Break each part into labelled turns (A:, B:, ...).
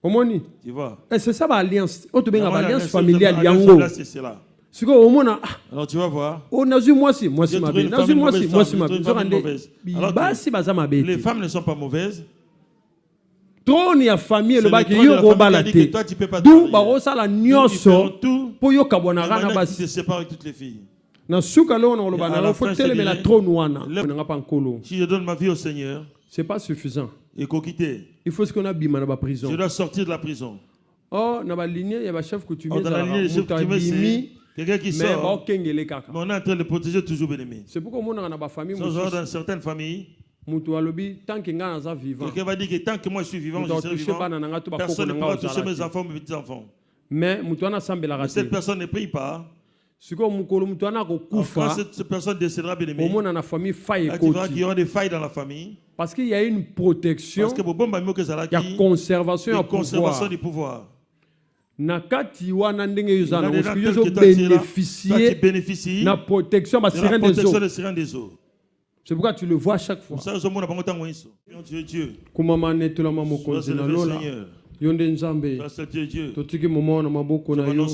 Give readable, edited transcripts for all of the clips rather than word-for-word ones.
A: Tu vois.
B: Et c'est ça l'alliance. On te met l'alliance
A: familiale.
B: Alors
A: tu vas voir.
B: Oh, les
A: femmes ne sont pas mauvaises.
B: Trop ni famille le bac
A: yo robalate.
B: D'où barosa la nyoso pour yo kabonara na basi.
A: Se sépare avec toutes les filles.
B: Na suka lo na lobana il faut tele mais la trône wana.
A: Si je donne ma vie au Seigneur,
B: c'est pas suffisant.
A: Il faut quitter.
B: Il faut ce qu'on a bima na ba prison.
A: Je dois sortir de la prison.
B: Oh, na ba lignée, il y a ba chef coutumier
A: dans la lignée chef coutumier, quelqu'un qui sort. Mais on est en train de protéger toujours bien-aimé.
B: C'est pourquoi on a na ba famille.
A: Dans certaines familles. Quelqu'un va dire que tant que moi je suis vivant, je serai vivant. Personne ne pourra toucher mes enfants, mes petits-enfants.
B: Mais
A: cette personne ne prie pas. Quand cette personne décédera, bien aimé, tu verras qu'il y aura des failles dans la famille.
B: Parce qu'il y a une protection, il y a conservation
A: du pouvoir.
B: Nakati wana ndenge yuzana bénéficier de la protection des eaux. C'est pourquoi tu le vois chaque fois. Kumama netula mamokonzi na lola. Yonde nzambe. Totiki moment na maboko na yo.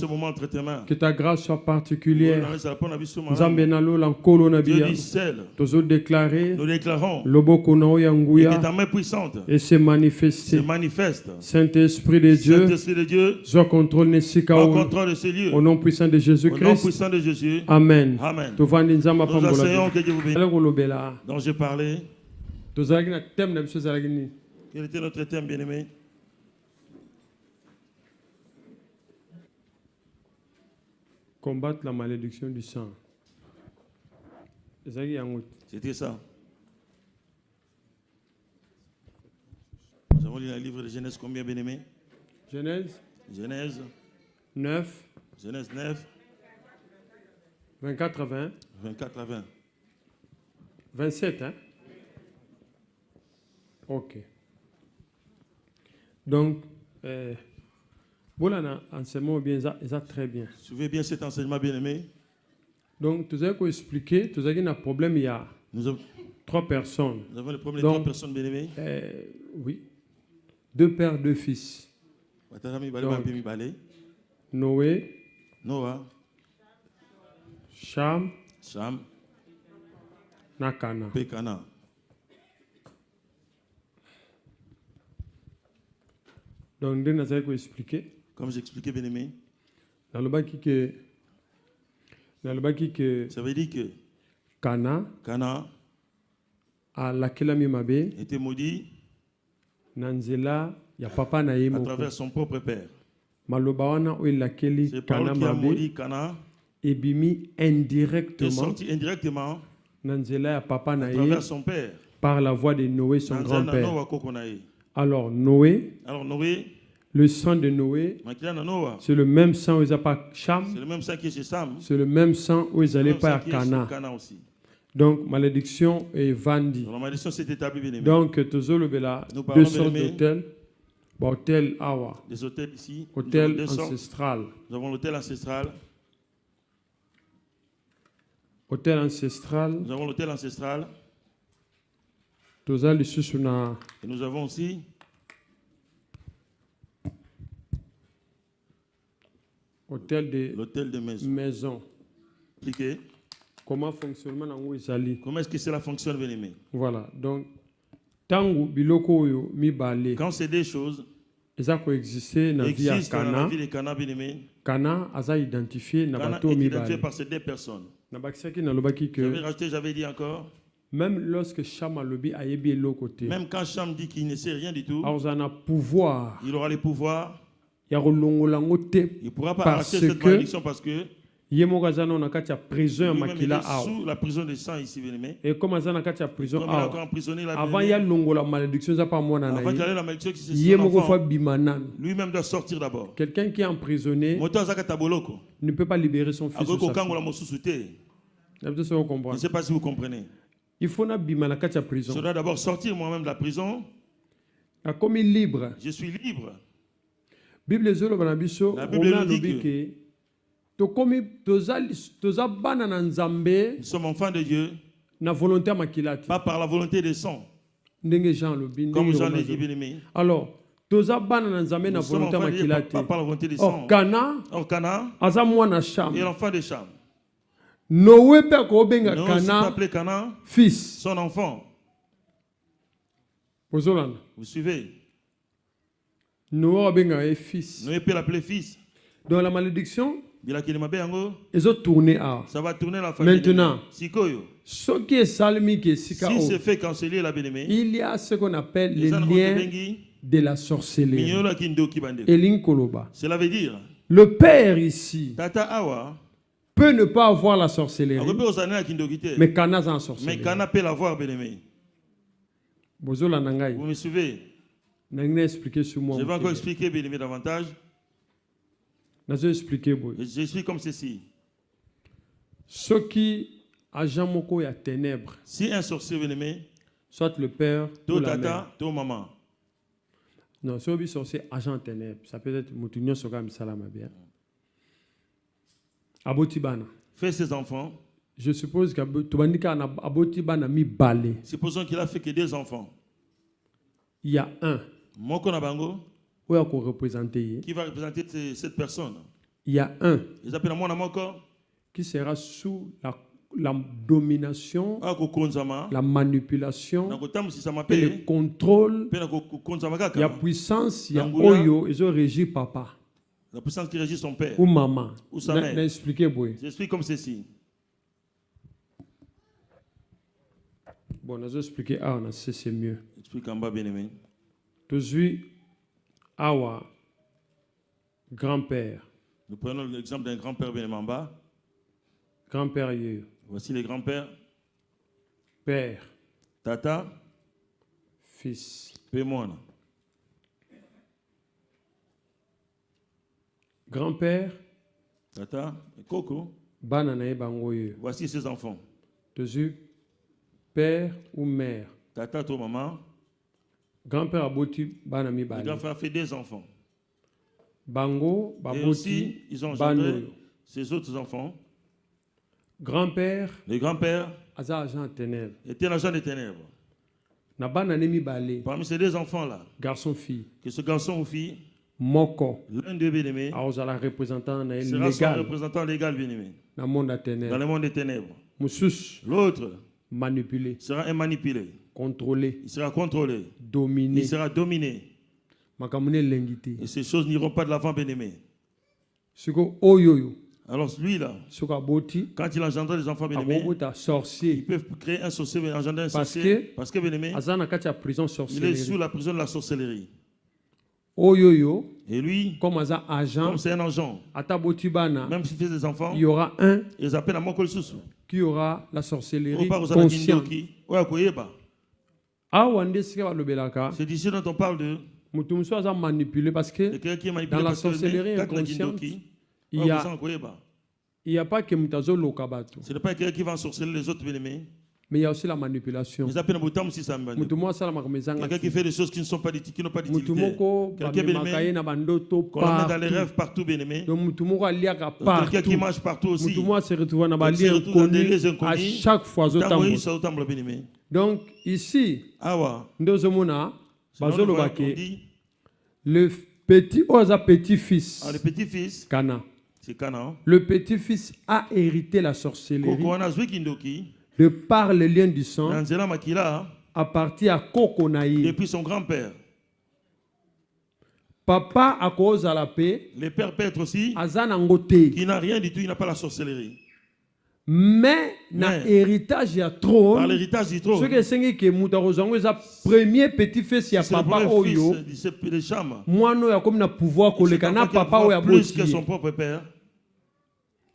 B: Que ta grâce soit particulière. Nzambe na lola nkolo na bia. Tozo déclarer. Loboko na oya nguya. Et se manifester. Saint-Esprit de Dieu. Sois contrôle nesika o. Au nom puissant de Jésus-Christ. Amen. Tovandi nzamba pambola.
A: Donc j'ai parlé. Quel était notre thème, bien-aimé?
B: Combattre la malédiction du sang.
A: C'était ça. Nous avons lu le livre de Genèse combien, bien-aimé?
B: Genèse 9.
A: Genèse 9.
B: 24 à 20.
A: 24 à 20.
B: 27, hein? Ok. Donc, voilà, enseignement bien, ça très bien.
A: Suivez bien cet enseignement, bien-aimé.
B: Donc, tu as expliqué, tu as un problème, il y a 3 personnes.
A: Nous avons le problème de 3 personnes, bien-aimées.
B: Oui. 2 pères, 2 fils. Donc, Noé.
A: Noah.
B: Cham.
A: Nakana. Pekana.
B: Donc, nous avons expliqué.
A: Comme j'expliquais, bien-aimé.
B: Dans le baki que
A: ça veut dire que
B: Cana a laquelle mabe
A: était maudit
B: Nanzela ya papa na yemo
A: à travers son propre père.
B: Malobawana o laquelle Cana mabe et bimi indirectement.
A: Sorti indirectement.
B: Nanzela ya papa na
A: à travers son père.
B: Par la voix de Noé son grand-père. Alors Noé, le sang de Noé, c'est le même sang où ils n'allaient pas Cham.
A: C'est le même sang qui est chez Sam.
B: C'est le même sang où ils n'allaient pas à Cana. Donc malédiction est vendue.
A: La malédiction s'est établie, bien aimé.
B: Donc toujours le bela 200 d'hôtels, hôtel Awa.
A: Des hôtels ici.
B: Hôtel ancestral.
A: Nous avons l'hôtel ancestral.
B: Hôtel ancestral.
A: Nous avons l'hôtel ancestral.
B: Et
A: nous avons aussi
B: l'hôtel de maison.
A: Expliquez.
B: Comment fonctionne
A: Comment est-ce que cela fonctionne, bien-aimé?
B: Voilà. Donc, quand
A: c'est des choses
B: qui existent dans la vie de
A: Cana, bien-aimé,
B: Cana a identifié
A: par ces 2 personnes.
B: J'avais
A: dit encore.
B: Même lorsque Cham a lebi a yebi l'autre côté.
A: Même quand Cham dit qu'il ne sait rien du tout.
B: Il aura
A: le pouvoir.
B: Il
A: ne pourra pas arracher cette malédiction parce que
B: sous
A: la prison de sang ici, bien-aimé.
B: Et comme il est prison
A: avant il y a
B: la malédiction
A: la malédiction qui se lui-même doit sortir d'abord.
B: Quelqu'un qui est emprisonné ne peut pas libérer son fils. Je
A: ne sais pas si vous comprenez.
B: Il faut la prison.
A: Je dois d'abord sortir moi-même de la prison.
B: Comme il est libre.
A: Je suis libre.
B: La Bible dit que nous
A: sommes enfants de Dieu.
B: Pas
A: par la volonté des sangs.
B: Comme Jean le dit, bien aimé. Alors, toza bana na nzambe na volonté makila te.
A: Or
B: Cana aza mwana Cham.
A: Et l'enfant de Cham.
B: Noé pe ko benga
A: Cana
B: fils.
A: Son enfant.
B: Vous
A: suivez?
B: Noé benga fils.
A: Noé peut l'appeler fils.
B: Dans la malédiction,
A: ils
B: ont tourné à.
A: Ça va tourner la famille.
B: Maintenant,
A: ce qui est salmi qui si c'est fait canceller la bien-aimée,
B: il y a ce qu'on appelle les liens de la sorcellerie.
A: Cela veut dire
B: le père ici
A: Tata Awa
B: peut ne pas avoir la sorcellerie, mais Cana a en sorcellerie.
A: Mais Cana peut l'avoir, bien-aimé. Vous me suivez? Je vais encore expliquer, bien-aimé, davantage. J'explique comme ceci.
B: Ceux qui ajamoko ya ténèbres.
A: Si un sorcier bien-aimé,
B: soit le père ou la mère.
A: Ou maman.
B: Non, si on sorcier agent ténèbres, ça peut être mutunyo soga misalama bien. Aboti bana.
A: Fait ses enfants.
B: Je suppose que tubandika na aboti bana mi balé.
A: Supposons qu'il a fait que 2 enfants.
B: Il y a un.
A: Moko na bango.
B: Qui va représenter
A: cette personne?
B: Il y a un
A: qui
B: sera sous la domination, la manipulation, et le contrôle, la puissance, il y a Oyo, ils ont régi papa.
A: La puissance qui régit son père.
B: Ou maman.
A: Ou sa mère.
B: J'explique
A: comme ceci.
B: Bon, je vais expliquer. Ah, c'est mieux.
A: Explique en bas, bien aimé.
B: Toujours. Awa, grand-père.
A: Nous prenons l'exemple d'un grand-père bien en bas.
B: Grand-père.
A: Voici les grands-pères.
B: Père.
A: Tata.
B: Fils.
A: Pémoine.
B: Grand-père.
A: Tata. Coco.
B: Bananae bangoye.
A: Voici ses enfants.
B: Toujours. Père ou mère.
A: Tata, toi, maman.
B: Grand-père aboti banami bali.
A: Le grand-père a fait 2 enfants.
B: Bango, baboti.
A: Et aussi, ils ont engendré ses autres enfants.
B: Grand-père.
A: Le grand-père
B: était
A: un agent des ténèbres.
B: Na bananemi bali.
A: Parmi ces 2 enfants-là,
B: garçon-fille.
A: Que ce garçon ou fille,
B: Moko.
A: L'un d'eux bien-aimé
B: sera
A: son représentant légal bien-aimé.
B: Dans le
A: monde des ténèbres.
B: L'autre
A: manipulé. Sera un manipulé.
B: Contrôlé.
A: Il sera contrôlé.
B: Dominé.
A: Il sera dominé. Et ces choses n'iront pas de l'avant, bien-aimé. Alors lui-là, quand il engendre les enfants bien-aimés, ils peuvent créer un sorcier, engendrer un sorcier. Parce que bien-aimé, il est sous la prison de la sorcellerie. Et lui, comme c'est un agent, même s'il fait des enfants,
B: il y aura un
A: qui
B: aura la sorcellerie consciente.
A: C'est d'ici dont on parle de
B: manipulé parce que dans la sorcellerie inconsciente, il n'y a pas que Mutazo Lokabato.
A: Ce n'est pas quelqu'un qui va ensorceler les autres bien-aimés.
B: Mais il y a aussi la manipulation.
A: Quelqu'un qui fait des choses qui ne sont pas d'utilité. Quelqu'un bien-aimé, qu'on met dans les rêves partout bien-aimé. Quelqu'un qui marche partout aussi.
B: Se retrouve à chaque fois. Donc ici, le petit-fils,
A: le petit-fils,
B: Cana.
A: C'est Cana.
B: Le petit-fils a hérité la sorcellerie de par le lien du sang à partir à Kokonaï.
A: Depuis son grand-père.
B: Papa a cause à la paix.
A: Le père peut être aussi qui n'a rien du tout, il n'a pas la sorcellerie.
B: Mais na héritage ya trône.
A: Par l'héritage du trône.
B: Ce que c'est que Moutarozango est premier petit-fils ya papa Oyo. Moi non ya comme na pouvoir kolekana papa Oyo
A: plus que son propre père.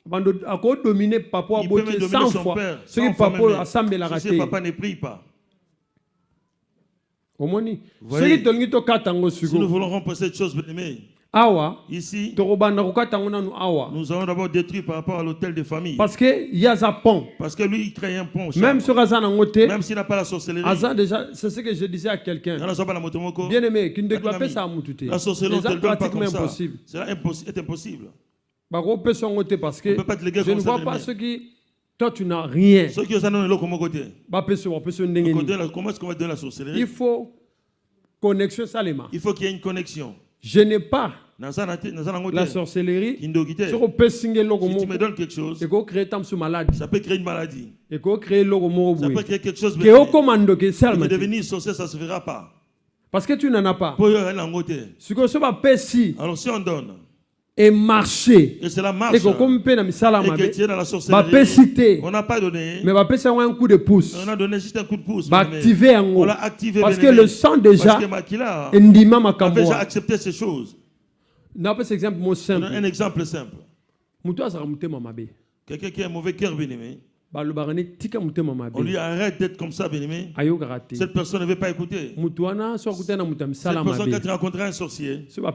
B: Bando a dominer papa Oyo 100 fois. Ce que papa assemble la raté.
A: Papa ne prie pas.
B: Omoni. Ce qui tongi to katango sugo.
A: Si nous voulons rompre cette chose bien-aimée.
B: Awa,
A: ici, nous allons d'abord détruire par rapport à l'hôtel de famille.
B: Parce que il y a un pont.
A: Parce que lui, il crée un pont.
B: Même sur
A: même s'il n'a pas la sorcellerie.
B: C'est ce que je disais à quelqu'un.
A: Bien
B: aimé, qui ne doit pas ça à Moutouté.
A: La sorcellerie, c'est
B: pratiquement impossible.
A: C'est impossible.
B: Parce que je ne vois pas ceux qui... Toi, tu n'as rien.
A: Ceux qui ont un côté.
B: Comment est-ce qu'on va donner la sorcellerie? Il faut connexion salema.
A: Il faut qu'il y ait une connexion.
B: Je n'ai pas la sorcellerie. Si tu
A: me donnes quelque chose,
B: ça
A: peut créer une maladie.
B: Ça peut créer
A: quelque chose de devenir sorcier, ça ne se verra pas.
B: Parce que tu n'en as pas.
A: Alors si on donne
B: et marcher
A: et cela marche et que tu es dans la
B: sorcellerie,
A: on n'a pas donné,
B: mais un coup de pouce.
A: On a donné juste un coup de pouce.
B: On
A: l'a activé
B: parce que le sang déjà
A: a déjà accepté ces choses.
B: Un
A: exemple simple. Quelqu'un qui a un mauvais cœur, bien-aimé, on lui arrête d'être comme ça, bien-aimé. Cette personne ne veut pas écouter. Cette personne, quand tu rencontres un sorcier, si on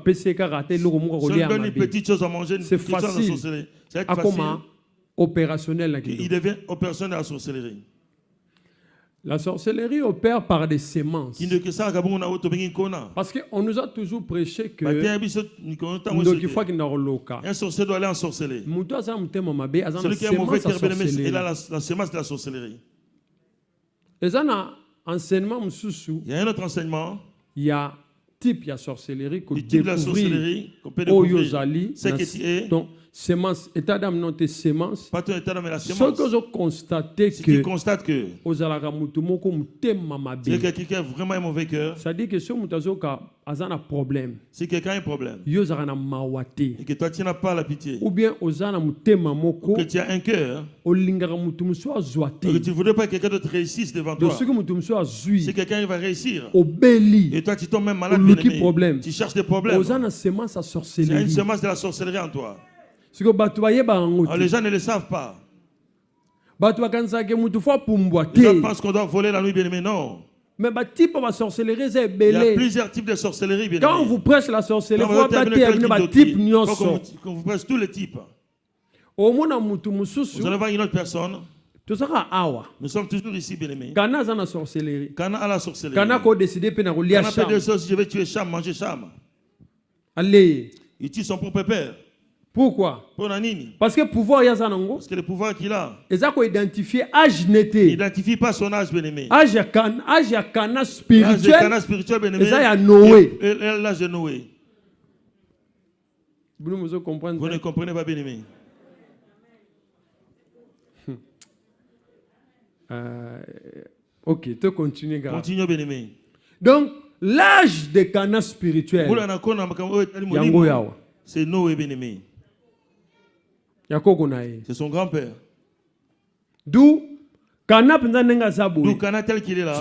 A: lui donne une petite chose à manger,
B: c'est facile.
A: C'est facile.
B: Opérationnel.
A: Il devient opérationnel à la sorcellerie.
B: La sorcellerie opère par des sémences.
A: Parce
B: qu'on nous a toujours prêché que
A: un sorcier doit aller en sorcellerie. Celui qui a un mauvais cœur, il a la sémence de la sorcellerie.
B: Il y a
A: un autre enseignement.
B: Il y a type de sorcellerie qu'on
A: peut découvrir.
B: C'est qui est sémence, état d'âme non tes sémences.
A: Pas ton état d'âme mais la sémence.
B: Ce que j'ai constaté
A: que tu constates que
B: c'est
A: quelqu'un qui a vraiment un mauvais cœur.
B: Ça dit que si quelqu'un a un problème,
A: si quelqu'un a un problème, et que toi tu n'as pas la pitié,
B: ou bien
A: que tu as un cœur, que tu ne voudrais pas que quelqu'un d'autre réussisse devant toi. Si quelqu'un va réussir, et toi tu tombes même malade, tu cherches des problèmes. C'est une sémence de la sorcellerie en toi. Alors, les gens ne le savent pas. Les gens pensent qu'on doit voler la nuit, bien aimé. Non.
B: Mais il y
A: a plusieurs types de sorcellerie, bien aimé.
B: Quand vous prêchez la sorcellerie,
A: vous prêchez tous les types. Vous allez voir une autre personne. Nous sommes toujours ici, bien aimé. Kana a la sorcellerie. Kana peut décider je vais tuer Cham, manger Cham.
B: Allez.
A: Il tue son propre père.
B: Pourquoi? Parce que pouvoir
A: parce que le pouvoir qu'il a.
B: Il identifier âge n'était.
A: Il n'identifie pas son âge, bien aimé.
B: Âge kana spirituel.
A: Âge kana spirituel, bien aimé.
B: Et ça Noé.
A: L'âge de Noé.
B: Vous
A: ne comprenez pas, bien aimé.
B: Ok, tu continues.
A: Continue, bien aimé.
B: Donc l'âge de kana spirituel.
A: C'est Noé, bien aimé. C'est son grand-père.
B: D'où
A: Kana tel qu'il est là.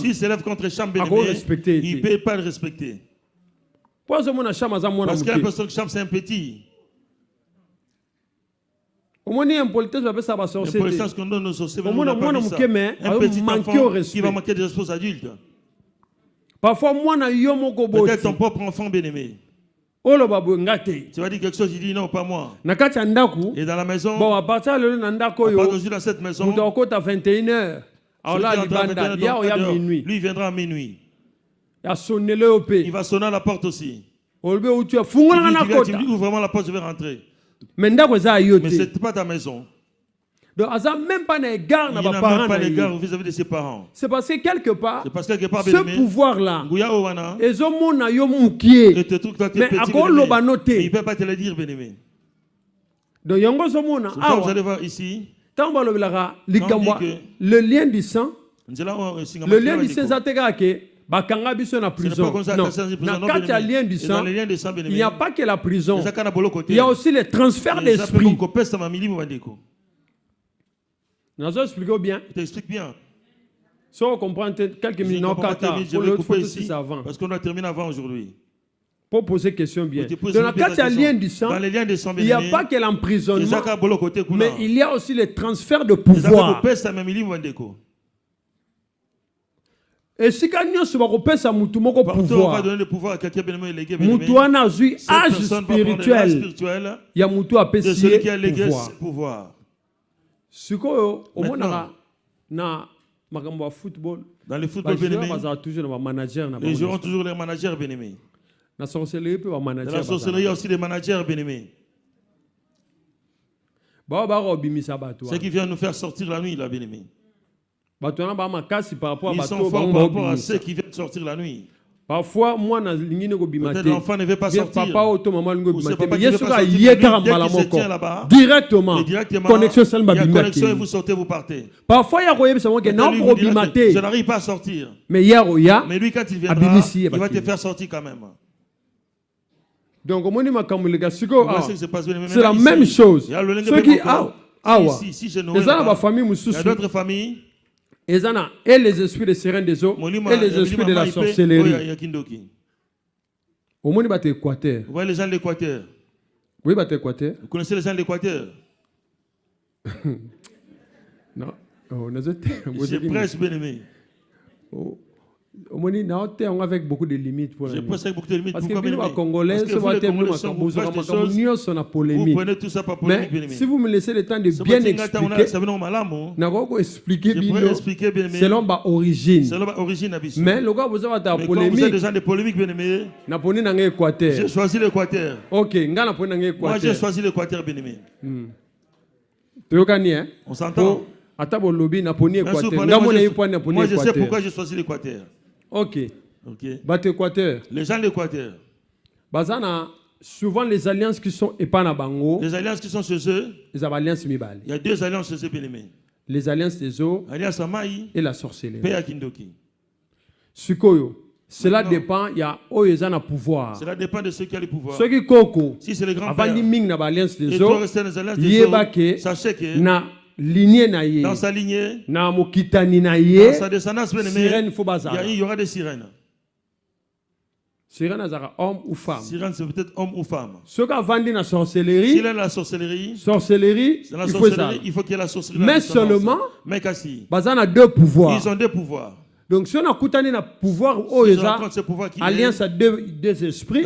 A: S'il s'élève contre Cham, bien aimé, il ne peut pas le respecter. Parce que la personne de Cham, c'est un petit. L'impolitesse qu'on donne aux sorciers, un petit enfant qui va manquer des espoirs adultes.
B: Parfois,
A: peut-être ton propre enfant, bien aimé. Tu vas dire quelque chose, il dit non, pas moi. Et dans la maison, à partir de cette maison,
B: à 21h,
A: lui, il viendra à minuit. Il va sonner à la porte aussi. Il dit, ouvre vraiment la porte, je vais rentrer. Mais ce n'est pas ta maison.
B: Donc, il n'a même pas d'égard
A: vis-à-vis de ses parents.
B: C'est parce que quelque part,
A: ce
B: pouvoir-là, mais il
A: ne peut pas te le dire, bien-aimé.
B: Donc,
A: vous allez voir ici,
B: le lien du sang, le lien du sang, bakanga biso na prison. Non, na kati ya lien du sang, il n'y a pas que la prison. Il y a aussi le transfert d'esprit. Nous expliquons bien.
A: Je t'explique bien.
B: Si on comprend quelques minutes, non,
A: je vais couper ici parce qu'on a terminé avant aujourd'hui.
B: Pour poser question bien. Dans la carte lien du sang, il n'y a pas que l'emprisonnement, mais il y a aussi le transfert de pouvoir. Et si quelqu'un se repère à Moutou, on va
A: donner le pouvoir à quelqu'un bien aimé.
B: Moutou a eu âge spirituel. Il y a Moutou à
A: de celui qui a légué pouvoir.
B: Ce qu'on na football.
A: Dans le football, bien aimé,
B: ils
A: auront toujours les managers bien aimés.
B: Dans la sorcellerie,
A: il y a aussi des managers bien aimés. Ceux qui viennent nous faire sortir la nuit, là, bien aimés.
B: Ils sont
A: forts par rapport à ceux qui viennent sortir la nuit.
B: Parfois, moi,
A: l'enfant ne veut pas sortir.
B: Papa ou maman
A: ou c'est papa qui veut pas sortir. Dès qu'il se tient là-bas,
B: directement, connexion
A: et vous sortez, vous partez.
B: Parfois, il y a
A: je n'arrive pas à sortir.
B: Mais
A: lui, quand il viendra, il va te faire sortir quand même.
B: Donc, c'est la même chose. Ceux qui,
A: si je il y a d'autres familles.
B: Et les esprits de sirène des eaux et les esprits de la sorcellerie. Au moins, il Équateur.
A: Vous voyez les gens de l'Équateur?
B: Oui, Équateur.
A: Vous connaissez les gens de l'Équateur?
B: Non.
A: Je prêche, bien aimé.
B: Avec beaucoup de limites pour
A: je prêche avec beaucoup de limites.
B: Parce que les Congolais, vous
A: prenez tout ça par polémique.
B: Mais si vous me laissez le temps de bien expliquer, selon ma origine. Mais le gars, vous avez
A: des polémiques. Des gens de polémique, bien aimé. J'ai choisi l'Équateur.
B: Ok,
A: moi j'ai choisi l'Équateur, bien aimé.
B: On s'entend.
A: Moi je sais pourquoi j'ai choisi l'Équateur.
B: Ok.
A: Les gens de l'Équateur.
B: Souvent les alliances qui sont bango.
A: Les alliances qui sont chez eux.
B: Il y
A: a deux alliances chez eux, bien aimés.
B: Les alliances des eaux
A: et
B: la sorcellerie.
A: Sukoyo.
B: Cela dépend, il y a un pouvoir.
A: Cela dépend de ceux qui ont le pouvoir.
B: Ceux qui koko.
A: Si c'est les grands
B: pères. Avant de alliance des
A: eaux.
B: Sachez que lignée
A: dans sa lignée,
B: dans
A: sa descendance, il y aura des sirènes.
B: Sirène homme ou femme.
A: Sirène c'est peut-être homme ou femme.
B: Ceux qui vendent la sorcellerie.
A: S'il y a la sorcellerie, il faut qu'il y ait la sorcellerie.
B: Mais seulement,
A: ils
B: ont deux pouvoirs.
A: Ils ont deux pouvoirs.
B: Donc si on a coutané le pouvoir, alliance à deux esprits,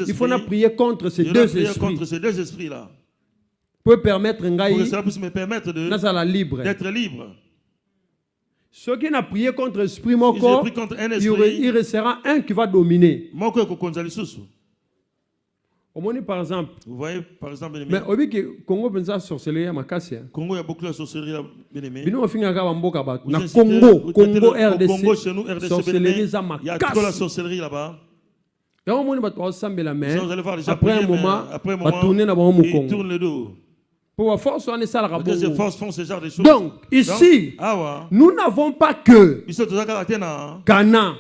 B: il faut prier contre ces deux
A: esprits-là.
B: Peut permettre
A: cela puisse me permettre d'être libre.
B: Ceux qui n'ont prié contre l'esprit, il restera un qui va dominer. Par exemple,
A: vous voyez, par exemple,
B: mais au lieu que Congo pensa sorcellerie à Makassia.
A: Congo, il y a beaucoup de sorcellerie à Bénémé.
B: Congo,
A: chez nous, RDC,
B: sorcellerie à
A: il y a trop la sorcellerie là-bas.
B: Après un moment,
A: il tourne le dos.
B: Pour force, on est ça la
A: ces forces font ce genre de choses.
B: Donc, ici, nous n'avons pas que Cana,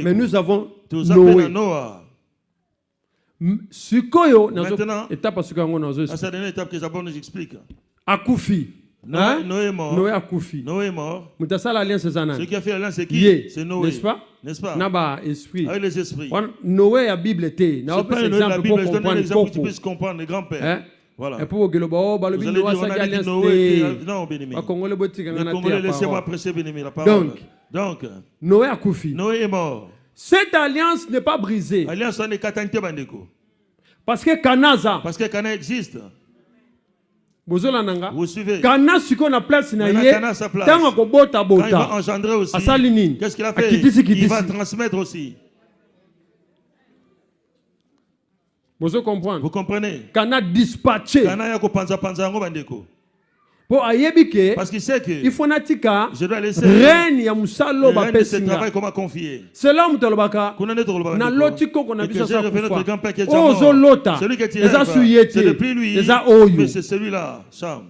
B: mais nous avons Noé.
A: Maintenant, c'est la dernière étape que Zabon nous explique.
B: Akufi.
A: Noé est mort.
B: Noé Akufi.
A: Noé est mort.
B: Celui
A: qui a fait l'alliance, c'est qui? C'est Noé.
B: N'est-ce pas?
A: N'est-ce pas?
B: Avec
A: les esprits.
B: Noé a Bible était.
A: C'est pas Noé la Bible, je donne un exemple pour que tu puisses comprendre les grands-pères. Voilà.
B: Et pour que le
A: non, Bénémé. Les Congolais, laissez-moi prêcher, Bénémé, la parole. Donc,
B: Noé Akufi.
A: Noé est mort.
B: Cette alliance n'est pas brisée.
A: Alliance n'est qu'attente, Bandeko.
B: Parce que Kanaza.
A: Parce que Kana existe.
B: Vous
A: suivez.
B: Kana, ce qu'on a place,
A: Kana a sa place. Quand il va engendrer aussi, qu'est-ce qu'il a fait? Il va transmettre aussi.
B: Vous comprenez?
A: Vous comprenez?
B: Kana dispatché.
A: Kana ya ko panza Bandeko.
B: Parce
A: qu'il sait que
B: il faut
A: je dois laisser
B: règne ya musalo ba
A: pesinga. Ce travail qu'on m'a confié.
B: C'est l'homme de l'obaka. Na lotiko qu'on a vu ça.
A: Celui qui est c'est depuis lui. Mais c'est celui-là, Cham.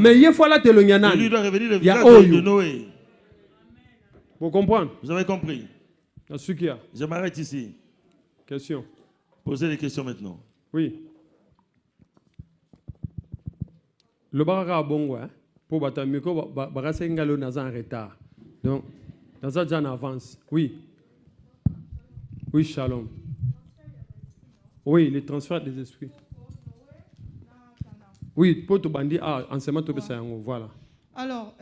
B: Mais il faut la telonyana.
A: Lui doit revenir le village de Noé.
B: Vous comprenez?
A: Vous avez compris?
B: Je
A: m'arrête ici.
B: Question.
A: Posez des questions maintenant.
B: Oui. Le baraka bongo, pour batamiko, baraka ngalo naza en retard. Donc, naza déjà en avance. Oui. Oui, shalom. Oui, le transfert des esprits. Oui, pour te bandir, enseignement to besayango, voilà.
C: Alors,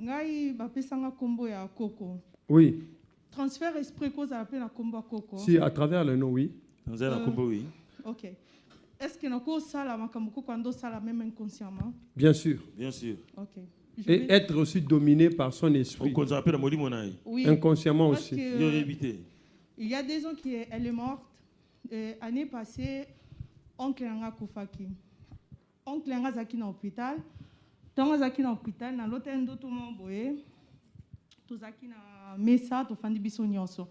C: ngai bapesanga kombo ya Koko.
B: Oui.
C: Transfert esprit cause appelle la kombo Koko.
B: Si à travers le nom, oui.
A: Dans un kombo, oui.
C: OK. Est-ce que nous ça la makamoko quand ça la même inconsciemment?
B: Bien sûr.
A: Bien sûr.
C: OK.
B: Et être aussi dominé par son esprit.
C: Oui.
B: Inconsciemment aussi.
C: Il y a des gens qui elle est morte année passée oncle Anga Koufaki. Oncle Anga Zaki dans l'hôpital. Dans Zaki dans l'hôpital dans l'hôtel d'auto boé. tozaki na mesa tofandi biso nyonso.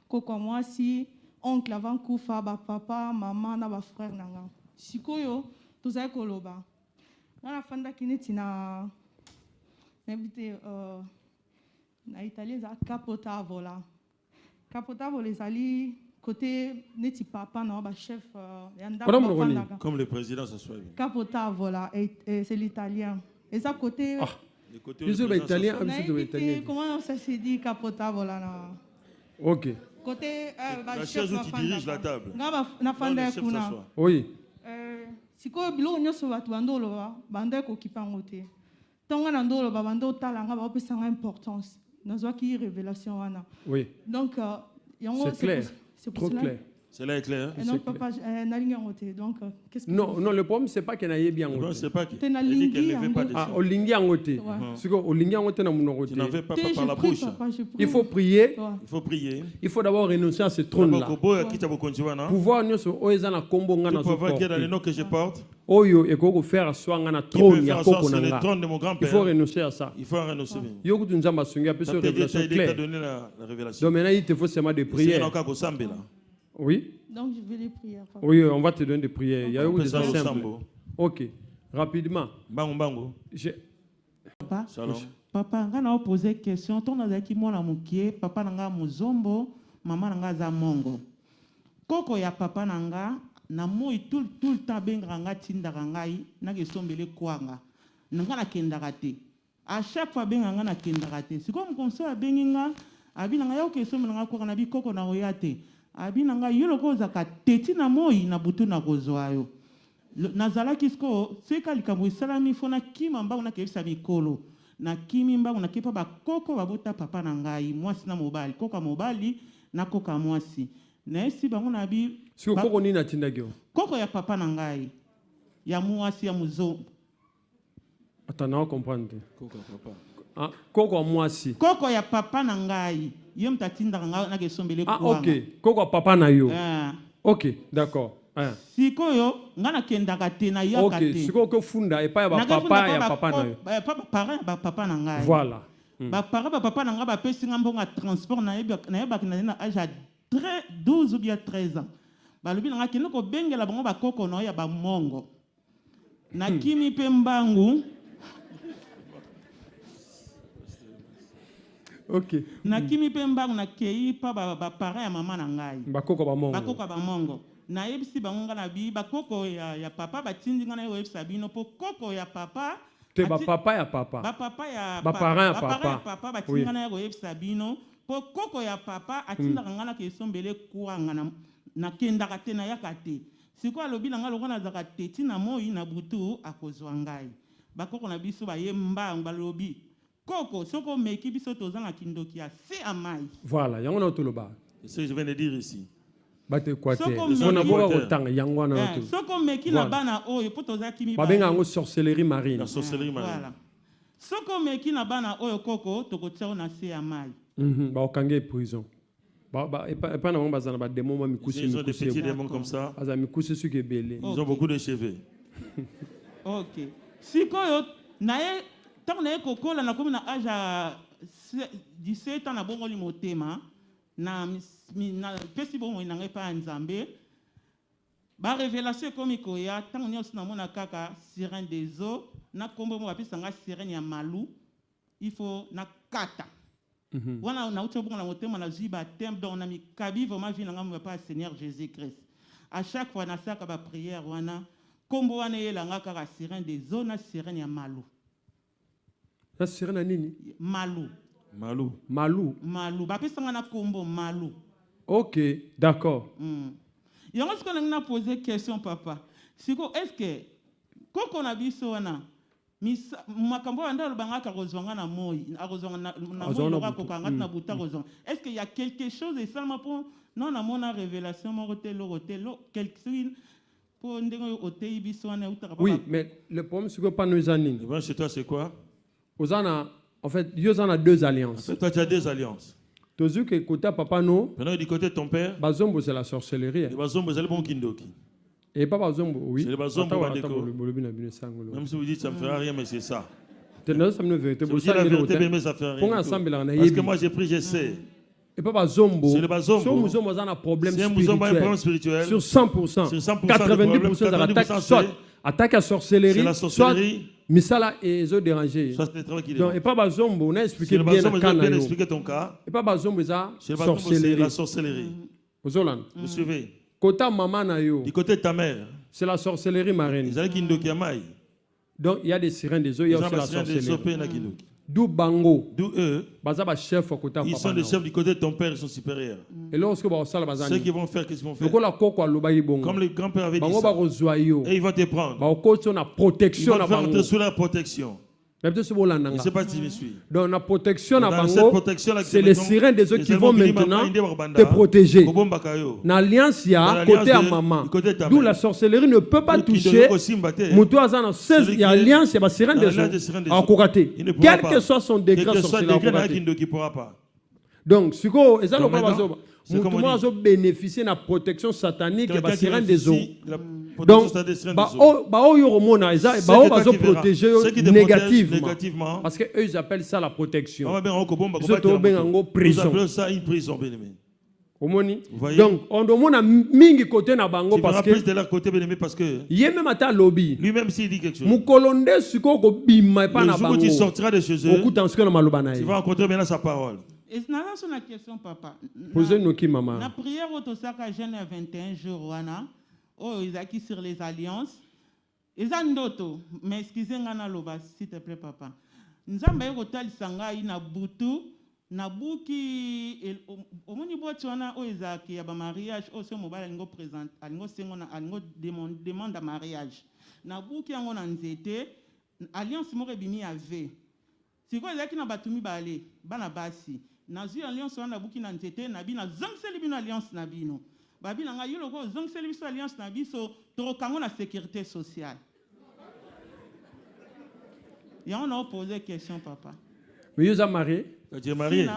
C: Koko mwasi, oncle avant kufa, ba papa, maman na ba frère nanga. Sikoyo tozaki koloba. Na fanda kineti na invité na italien za capotavo là. Capotavo les ali côté neti papa na ba chef yanda
A: comme le président ça soit.
C: Capotavo là et c'est l'italien. Et ça côté
A: le côté italien,
C: comment ça se dit capotavo là na.
B: OK.
C: Côté
A: la chaise où tu diriges la table.
C: Na fanda kuna.
B: Oui.
C: Sikoyo biloko nyonso bato bandoloba banda kokipango te. Tonga na ndoloba bando talanga ba opesa importance. Nazwaki révélation wana.
B: Oui.
C: Donc
B: c'est clair. C'est trop clair.
A: Cela est clair.
C: Et non, papa, donc, qu'est-ce que
B: non, le problème, c'est pas qu'elle a bien
A: ngoté. Non, c'est pas qu'elle
C: ne
A: veut pas de
B: ah, olingi ngoté. C'est que olingi ngoté na muno
A: tu n'en veux pas par la bouche.
B: Il faut prier.
A: Il faut prier.
B: Il faut d'abord renoncer à ce trône-là. Pouvoir nous oeza na kombo nga na
A: pouvoir qui est dans le nom que je porte.
B: Oyo ekoko faire soin nga na trône ya koko na nga. Il faut renoncer à ça.
A: Il faut renoncer.
B: Yoko tu nzamba sungi a peut révélation claire. Donc maintenant il te faut seulement de prier. Oui.
C: Donc je vais les prier.
B: Oui, on va te donner des prières. Il y a eu des simples. Ok. Rapidement.
A: Bango.
D: Papa. Shalom. Papa, on a posé une question. Ton azaki mwana mukie, papa nanga muzombo, maman nanga za mongo. Koko ya papa nanga na moi tout le temps benganga tindaka ngai na kesombele kwanga. Nanga na kendaka te. À chaque fois benganga na kendaka te. Siko mkonso abenginga, abi nanga yo kesombele nanga kwanga na bi koko na oyate. Abinanga yoloko zaka teti na moi na butu na kozwa yo nazala kisko seka likambo salami fona kima mbango na kebisa mikolo na kimi mbango na kepa bakoko babota papa na ngai mwasi na mobali koka mobali na koka mwasi na esi bango na bi
B: siko koko nini atindagyo
D: koko ya papa na ngai ya mwasi ya muzo
B: atana comprendre
A: koko papa
B: ah koko mwasi
D: koko ya papa na ngai yo mtatindaka ngai na kesombele kwa
B: OK koko papa na yo OK d'accord
D: sikoyo ngana kendaka te na yaka te
B: OK sikoyo ko funda e pa ya papa ya papa na yo
D: ba papa na ngai
B: voilà
D: ba papa na ngai ba pesi ngambonga transport na yebaki na âge à 12 ou bien 13 ans ba lobi nga kino ko bengela bango ba koko no ya ba mongo na kimi pe mbangu
B: OK.
D: Na kimi pe mbangu na kei pa ba parents ya mama na ngai.
B: Bakoko ba mongo.
D: Bakoko ba mongo. Na yebisi bango nga na bi bakoko ya papa batindi nga na yebisa bino po koko ya papa.
B: Te ba papa ya papa.
D: Ba papa ya
B: ba parents ya papa.
D: Ba papa batindi nga na yebisa bino po koko ya papa atinda nga na kesombele kuanga na kendaka te na yakate. Siko alobi na nga lokona zaka teti na moi na butu akozwa ngai. Bakoko na biso ba yemba balobi. Koko, soko meki biso tozana kindoki ya se amai.
B: Voilà, yango na toloba.
A: C'est ce que je viens de dire ici.
B: Bate kwate. On a beau autant yango na to.
D: Soko meki na bana oyo po tozaki mi ba.
B: Babenga ngo sorcellerie marine.
A: La sorcellerie marine.
D: Voilà. Soko meki na bana oyo koko tokotia na se amai.
B: Ba okange prison. Et pas na bazana ba démon ma mikusi.
A: Ils ont des petits démons comme ça.
B: Aza mikusi su ke belé.
A: Ils ont beaucoup de cheveux.
D: OK. Sikoyo nae tant na kokola na komi na âge à 17 ans na bongoli motema na pesi bongo na ngai pa nzambe ba révélation komi koya tant nyos na mona kaka sirène des eaux na kombo mo apesa nga sirène ya malu il faut na kata wana na uto bongo na motema na ziba terme donc na mi kabi vraiment vie na nga pa Seigneur Jésus Christ à chaque fois na saka ba prière wana kombo wana yela nga kaka sirène des eaux na sirène ya malu.
B: Ça serait na nini?
D: Malu.
B: Malu. Malu.
D: Malu. Ba pesa na kombo malu.
B: OK, d'accord.
D: Yango ce qu'on a posé question papa. Siko est-ce que koko na biso wana makambo anda lobanga ka kozonga na moi, akozonga na moi loka kokanga na buta kozonga. Est-ce qu'il y a quelque chose et seulement pour non na mona révélation mon hôtel quelque chose pour ndengo hôtel biso wana utaka papa.
B: Oui, mais le problème c'est que pas nous anine.
A: Et chez toi c'est quoi?
B: En fait, Dieu en a deux alliances.
A: En fait, toi, tu as deux alliances.
B: Tu as dit que côté papa, non.
A: Maintenant, du côté de ton père.
B: Bazombo, c'est la sorcellerie.
A: Et Bazombo, c'est le bon kindoki.
B: Et pas Bazombo, oui.
A: C'est le Bazombo, Bandeko. Même si vous dites ça ne me fera rien, mais c'est ça. Parce que moi j'ai pris, j'essaie.
B: Et pas Zombo.
A: C'est le Bazombo.
B: Si on a un problème
A: spirituel,
B: sur 100%, 90% de l'attaque, soit attaque à sorcellerie, soit misala et les autres dérangés. Donc, et pas Bazombo, on a expliqué bien
A: ton cas.
B: Et pas Bazombo, c'est
A: la sorcellerie. Vous suivez?
B: Du
A: côté de ta mère,
B: c'est la sorcellerie marine. Donc il y a des sirènes des eaux, il y a aussi la sorcellerie. D'où Bango.
A: D'où eux.
B: Ils
A: sont des chefs du côté de ton père, ils sont supérieurs.
B: Et lorsque
A: ceux qui vont faire, qu'est-ce qu'ils vont faire?
B: Comme
A: le grand-père avait dit ça. Et ils vont te prendre. Ils vont faire entrer sous la protection. Je ne sais pas si je me suis.
B: Donc la protection c'est les sirènes des autres qui vont maintenant te protéger. Dans l'alliance, il y a côté à maman. D'où la sorcellerie ne peut pas toucher. Il y a alliance, il y a la sirène des autres. Quel que soit son degré sorcellerie. Donc, si vous avez bénéficié de la protection satanique et de la sirène des eaux. Donc, négativement. Parce qu'eux, ils appellent ça la protection. Ils appellent
A: ça une prison.
B: Donc, on demande à mingi côté na bango
A: parce que plus de leur côté bénémoine parce que lui-même s'il dit quelque chose. Le jour où tu sortiras de chez eux, tu vas rencontrer maintenant sa parole.
D: Et c'est une question, papa.
B: Posez-nous qui, maman.
D: La prière au Tosaka, Jeune 21 jours, ils acquis sur les alliances. Ils ont d'autres, mais excusez-moi, s'il te plaît, papa. Nous avons hotel Sanga, na Boutou, na Bouki, au niveau de la mariage, aussi mobile, algo présente, algo demande à mariage. Na Bouki, on a nzete, alliance morebimi avait. Si vous avez na batumi balé, bana basi. Na zu alliance on a Bouki na nzete, na bi na zongse libino alliance na bino. Babi nanga yo loko zongse libino alliance na biso, to kango na sécurité sociale. Et on a posé question, papa.
B: Mais vous êtes marié?
A: Tu es marié?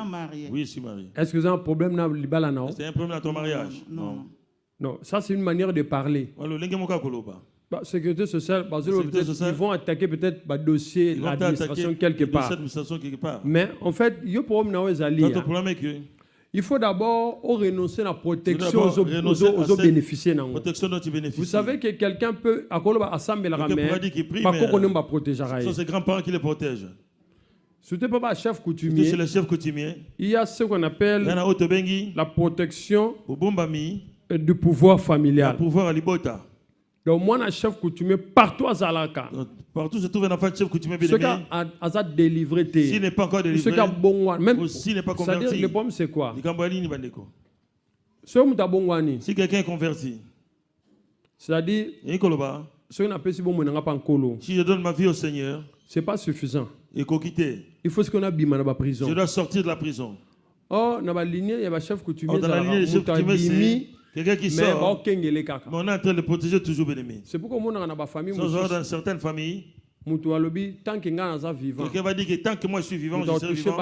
D: Oui,
A: je suis marié.
B: Est-ce que vous avez un problème dans le Libala?
A: C'est un problème dans ton mariage?
B: Non, ça c'est une manière de parler. Sécurité sociale, ils vont attaquer peut-être le dossier de l'administration quelque part. Mais en fait, il y a un problème. Il faut d'abord renoncer à la protection aux bénéficiaires. Vous savez que quelqu'un peut assembler la mère, par contre, on ne va pas protéger.
A: Ce sont ses grands-parents qui les protègent.
B: C'est pas chef coutumier.
A: C'est le chef coutumier.
B: Il y a ce qu'on appelle la protection du pouvoir familial.
A: Le pouvoir à l'ibota.
B: Donc, moi, je suis chef coutumier partout à Zalaka.
A: Partout se trouve un enfant de chef coutumier.
B: Ceux qui ont délivré.
A: S'il n'est pas encore délivré.
B: Ceux qui ont bon. Même
A: s'il n'est pas converti.
B: C'est-à-dire, le problème, c'est quoi?
A: Si quelqu'un est converti.
B: C'est-à-dire,
A: si je donne ma vie au Seigneur,
B: ce n'est pas suffisant.
A: Il faut quitter.
B: Il faut qu'on a bimé dans la prison.
A: Je dois sortir de la prison.
B: Oh, dans la ligne, il y a un chef coutumier.
A: Dans la ligne, le chef coutumier, c'est quelqu'un qui sort. Mais on est en train de protéger toujours bien-aimé.
B: C'est pourquoi on a dans famille.
A: Dans certaines familles, quelqu'un va dire que tant que moi je suis vivant, je serai vivant.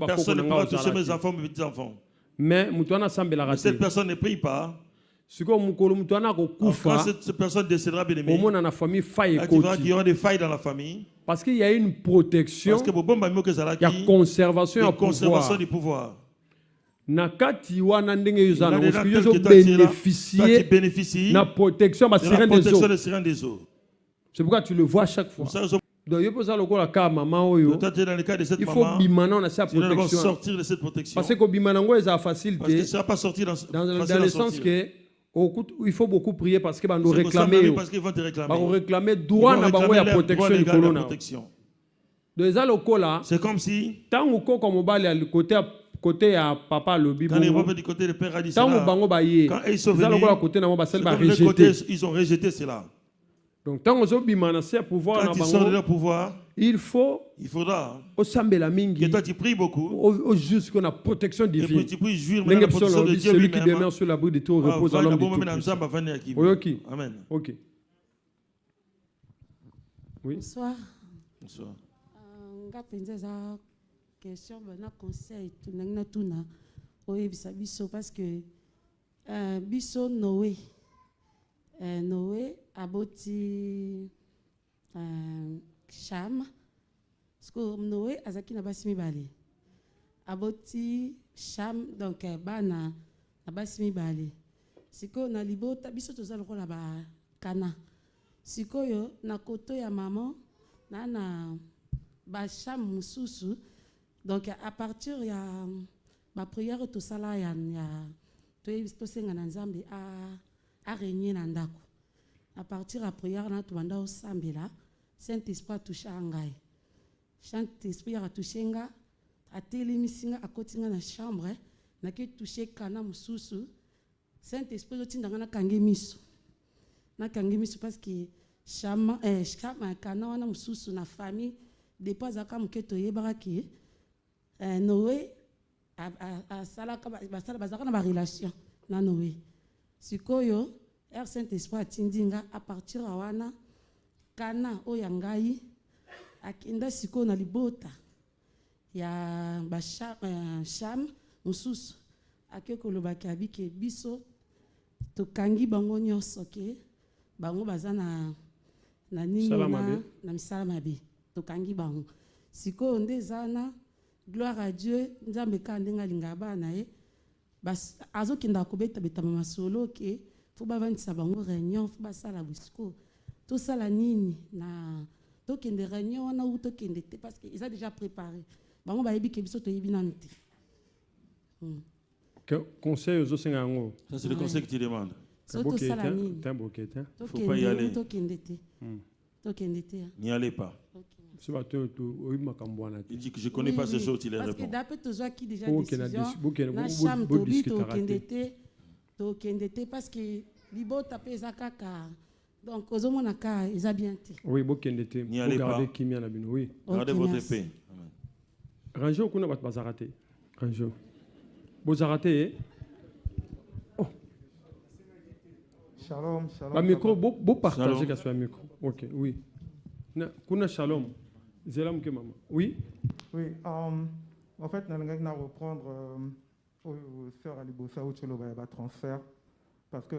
A: Personne ne pourra toucher mes enfants, mes petits-enfants.
B: Mais
A: cette personne ne prie pas.
B: Quand
A: cette personne décédera, bien-aimé, il y aura des failles dans la famille.
B: Parce qu'il y a une protection, il y a conservation
A: du pouvoir.
B: Nakati wana ndenge yuzana bénéficier de la protection de sirène des eaux. C'est pourquoi tu le vois chaque fois. Donc il faut
A: sortir de cette protection.
B: Parce que bimanango est facile.
A: Parce que ça va pas sortir
B: dans le sens que il faut beaucoup prier parce que nous réclamer.
A: Parce qu'ils vont te réclamer.
B: Ils vont réclamer droit à la protection du corona.
A: C'est comme si
B: tant que comme côté à papa le bibo.
A: Quand ils du côté de père a dit
B: ça. Quand
A: ils sont venus, ils ont rejeté cela.
B: Donc tant que pouvoir
A: quand ils sortent de leur pouvoir,
B: il faudra
A: que toi tu pries beaucoup.
B: Au juste qu'on a protection divine.
A: Et tu pries jouir de la protection de Dieu
B: lui-même. Celui qui demeure sur l'abri de tout repose à l'homme de tout.
A: Amen.
B: Ok. Oui.
E: Bonsoir.
A: Bonsoir.
E: Question na conseil tunanga tuna oyebisa biso parce que biso Noé aboti Cham Parce que Noé, Azaki n'a pas simi bali. Aboti, Cham, donc, Bana, n'a pas simi bali. C'est que na libo, tabiso toza le rôle là-bas, Kana. C'est que na koto ya maman, na Cham mususu. Donc, à partir de ma prière, tout ça là, tout senga na Nzambe a régné na ndako. À partir de la prière, na tuanda au sambela, Saint-Esprit a touché ngai. Saint-Esprit a touché nga, a télémisinga a kotinga na chambre, na ki touché kana mususu. Saint-Esprit otinda nga na kange miso. Na kange miso parce que chama kana wana mususu na famille depuis zaka muketo yebara ki Noé a salaka bazaka na ba relation na Noé. Sikoyo Saint-Esprit atindinga à partir de wana kana oyangai akinda siko na libota ya Cham mususu akeko lobaki abike biso to kangi bango nyonso ke bango bazana na nini na misala mabe to kangi bango siko ndezana gloire à Dieu Nzambe ka ndenga linga bana ye bas azokinda kobeta beta mama solo ke faut bavandisa bango réunion faut basala busiko tout ça la nini na to kende réunion na ou to kende te parce que ils ont déjà préparé bango ba yebi ke biso to yebi nanti
B: conseil aux Osengango.
A: Ça c'est le conseil que tu demandes.
B: C'est un bouquet.
A: Faut pas y aller. N'y allez pas. Il dit que je connais pas ces choses, il les répond.
E: Parce que d'après tous ceux qui déjà décision na chambre tobi to kendete parce que libo tapé zakaka. Donc aux hommes naka ils a bien été.
B: Oui, bokendete.
A: N'y allez pas.
B: Oui.
A: Gardez votre paix.
B: Ranjo kuna bat bazarate. Ranjo. Bozarate. Oh.
F: Shalom, shalom.
B: Le micro, beau partager qu'à ce micro. Ok, oui. Kuna shalom. Zelam ke maman. Oui.
F: Oui. En fait, nous allons reprendre sœur Alibosa ou Cholo ba transfert parce que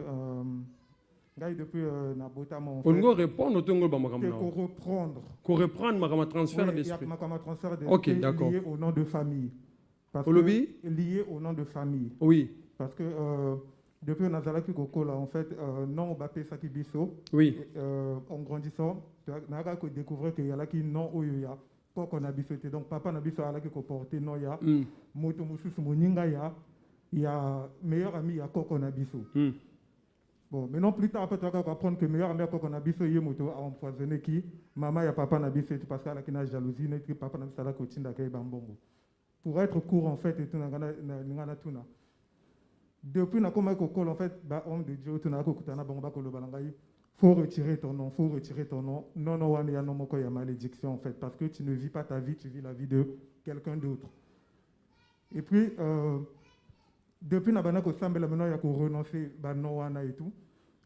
F: depuis Nabota mon
B: frère. On doit répondre au tongo ba makam.
F: Qu'on reprendre.
B: Qu'on reprendre ma transfert d'esprit.
F: Ma transfert d'esprit.
B: Ok, d'accord.
F: Lié au nom de famille. Parce que lié au nom de famille.
B: Oui.
F: Parce que depuis Nazalaki Kokola, en fait, non, Bappé Sakibiso.
B: Oui.
F: En grandissant, on a découvert qu'il y a là qui non, Oyoya, Koko Nabissoté. Donc, papa Nabiso a là qui comporté non, ya, Moto Moussous Moninga, il y a meilleur ami, il y a Koko Nabiso. Bon, maintenant, plus tard, après, tu vas apprendre que meilleur ami, Koko Nabiso, il y a Moto a empoisonné qui, maman, il y a papa Nabiso, parce qu'elle a qui n'a jalousie, et papa Nabiso a là qui a été bambongo. Pour être court, en fait, et tout, depuis na koma kokol en fait ba homme de Dieu tu na ko kutana bango ba ko lo balangai faut retirer ton nom non wana ya no moko ya malédiction en fait parce que tu ne vis pas ta vie tu vis la vie de quelqu'un d'autre et puis depuis na bana ko sambela maintenant ya ko renoncer ba no wana et tout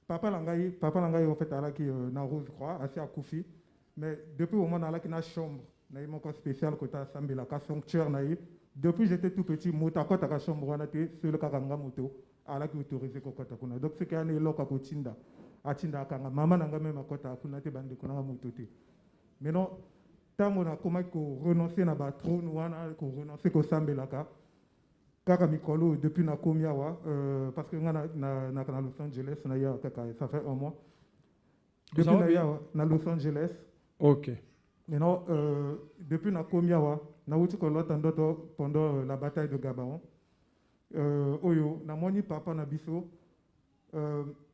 F: papa langai en fait ala ki na Rose Croix assez à Koufi mais depuis au moment na la ki na chambre na mon corps spécial ko ta sambela ka sanctuaire na yi. Depuis j'étais tout petit, motako ta chambre wana te seul kakanga moto ala ki autorisé kokota kuna. Donc c'est qu'il y a loka ko tinda. Atinda kanga mama nanga même akota kuna te bande kuna moto te. Maintenant tango na koma ko renoncer na ba trône wana ko renoncer ko sambelaka. Kaka mikolo depuis na komiawa parce que na Los Angeles na ya kaka ça fait un mois. Depuis na Los Angeles.
B: OK.
F: Maintenant depuis na komiawa na wuti ko lota ndoto pendant la bataille de Gabaon oyo na moni papa na biso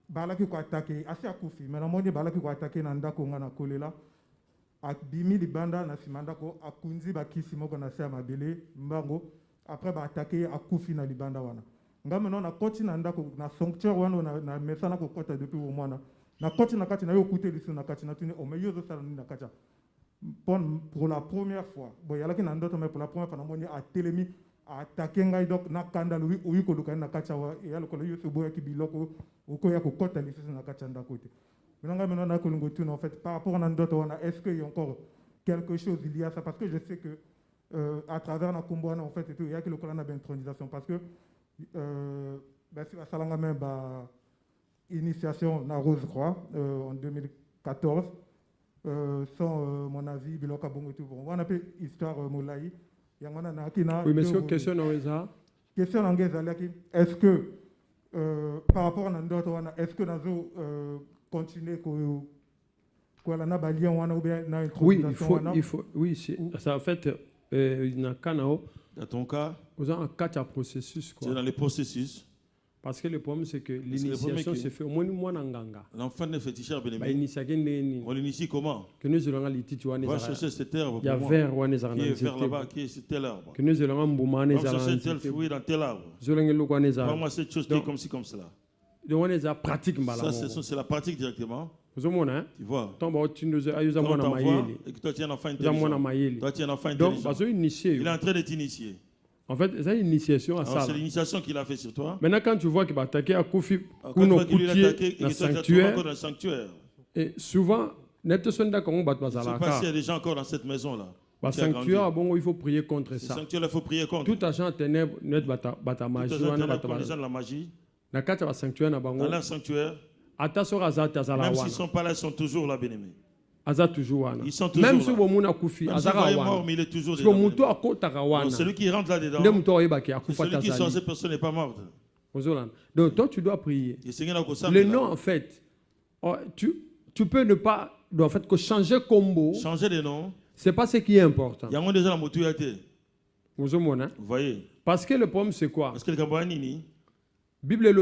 F: balaki ko attaquer asi akufi mais na moni balaki ko attaquer na ndako nga na kolela akbimi libanda na simanda ko akunzi bakisi moko na sa mabele mbango après ba attaquer akufi na libanda wana ngame non na koti na ndako na sanctuaire wana na mesana ko kota depuis au mwana na koti na kati na yo kuté lisu na kati na tuni o meyo zo sala na kati pour la première fois bon yala ki nandoto mais pour la première fois na moni a telemi a attaquer ngai donc na kanda lui oyi ko luka na kacha wa yala ko yo so boya ki biloko ko ya ko kota lisu na kacha nda côté maintenant na ko lungo tune en fait par rapport à nandoto wana est-ce qu'il y a encore quelque chose il y a ça parce que je sais que à travers na komboana en fait et tout il y a que le colonna d'intronisation parce que ben si la salanga même ba initiation na Rose Croix en 2014 sans mon avis, biloka bongo tout bon. On appelle histoire moulaï.
B: Oui, mais c'est question ça.
F: Question en est-ce que par rapport à d'autres, est-ce que nous continuer
B: oui, il faut, oui, ça en fait, dans
A: ton cas,
B: vous avez un cas de processus.
A: C'est dans les processus.
B: Parce que le problème, c'est que l'initiation se fait au moins
A: l'enfant ne fait t-shirt bien
B: aimé.
A: On l'initie comment?
B: Que nous allons les titouaner.
A: Va chercher cette herbe.
B: Il y a vert ou
A: qui est vert là-bas, qui est tel arbre.
B: Que nous allons
A: embaumer. Va chercher tel fruit dans tel arbre. Vraiment cette chose qui est comme ci, comme cela.
B: Ça,
A: c'est la pratique directement.
B: Tu vois.
A: Quand on t'envoie et que toi tu es un enfant intelligent. Toi tu es un enfant intelligent. Il est en train de t'initier.
B: En fait, c'est une initiation à ça.
A: C'est l'initiation qu'il a fait sur toi.
B: Maintenant, quand tu vois qu'il va attaquer à Koufi,
A: dans le sanctuaire.
B: Et souvent, je ne sais
A: pas s'il y a des gens encore dans cette maison-là.
B: Le sanctuaire, il faut prier contre ça.
A: Le sanctuaire, il faut prier contre.
B: Tout agent ténèbre, notre
A: magie.
B: Dans
A: leur sanctuaire, même s'ils ne sont pas là, ils sont toujours là, bien-aimés. Ils sont toujours
B: même
A: là.
B: si
A: il est mort, mais il est toujours là. Celui qui rentre là-dedans, celui qui sort, cette personne n'est pas morte.
B: Donc toi, tu dois prier. Le nom, en fait, tu peux ne pas, en fait, que changer combo.
A: Changer de nom.
B: C'est pas ce qui est important.
A: Vous voyez.
B: Parce que le problème, c'est quoi?
A: Parce que la
B: Bible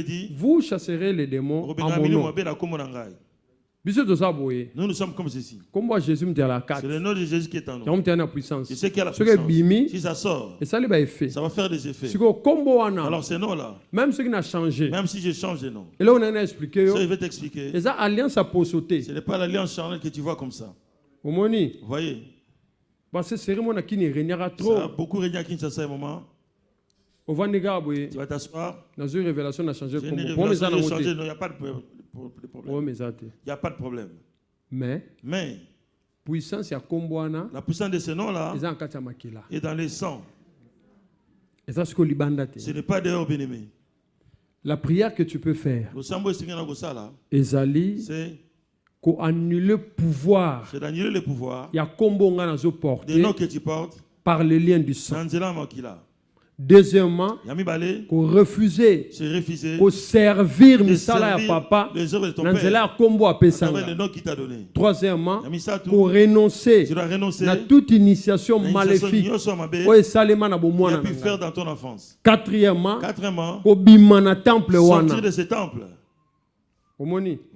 A: dit,
B: vous chasserez les démons en mon nom.
A: Nous sommes comme ceci.
B: Jésus me dit à la carte.
A: C'est le nom de Jésus qui est en nous.
B: C'est
A: ce qui a la puissance. Si ça sort, ça va faire des effets. Alors ces noms-là,
B: même ce qui n'a changé,
A: même si je change de nom,
B: et là on a expliqué.
A: Ça, je vais t'expliquer.
B: Et ça, alliance a pour sauter.
A: Ce n'est pas l'alliance charnelle que tu vois comme ça.
B: Vous
A: voyez?
B: Parce que c'est cérémonie qui ne régnera trop.
A: Ça a beaucoup régné à Kinshasa à un moment. Tu vas t'asseoir.
B: Dans une révélation, on a changé.
A: Il n'y a pas de problème. Il n'y a pas de problème.
B: Mais puissance,
A: la puissance de ce nom-là est dans les sangs. Ce n'est pas dehors, bien-aimé.
B: La prière que tu peux faire, c'est annuler le pouvoir.
A: C'est d'annuler le pouvoir.
B: Il y a
A: des noms que tu portes
B: par le lien du sang. Deuxièmement, qu'on refuser, qu'on servir misala ya papa, nanzela kombo apesanga. Troisièmement, qu'on renoncer à toute initiation maléfique oye salema na bomwana. Quatrièmement, qu'on bima na temple wana.
A: Sortir de ce temple.
B: Vous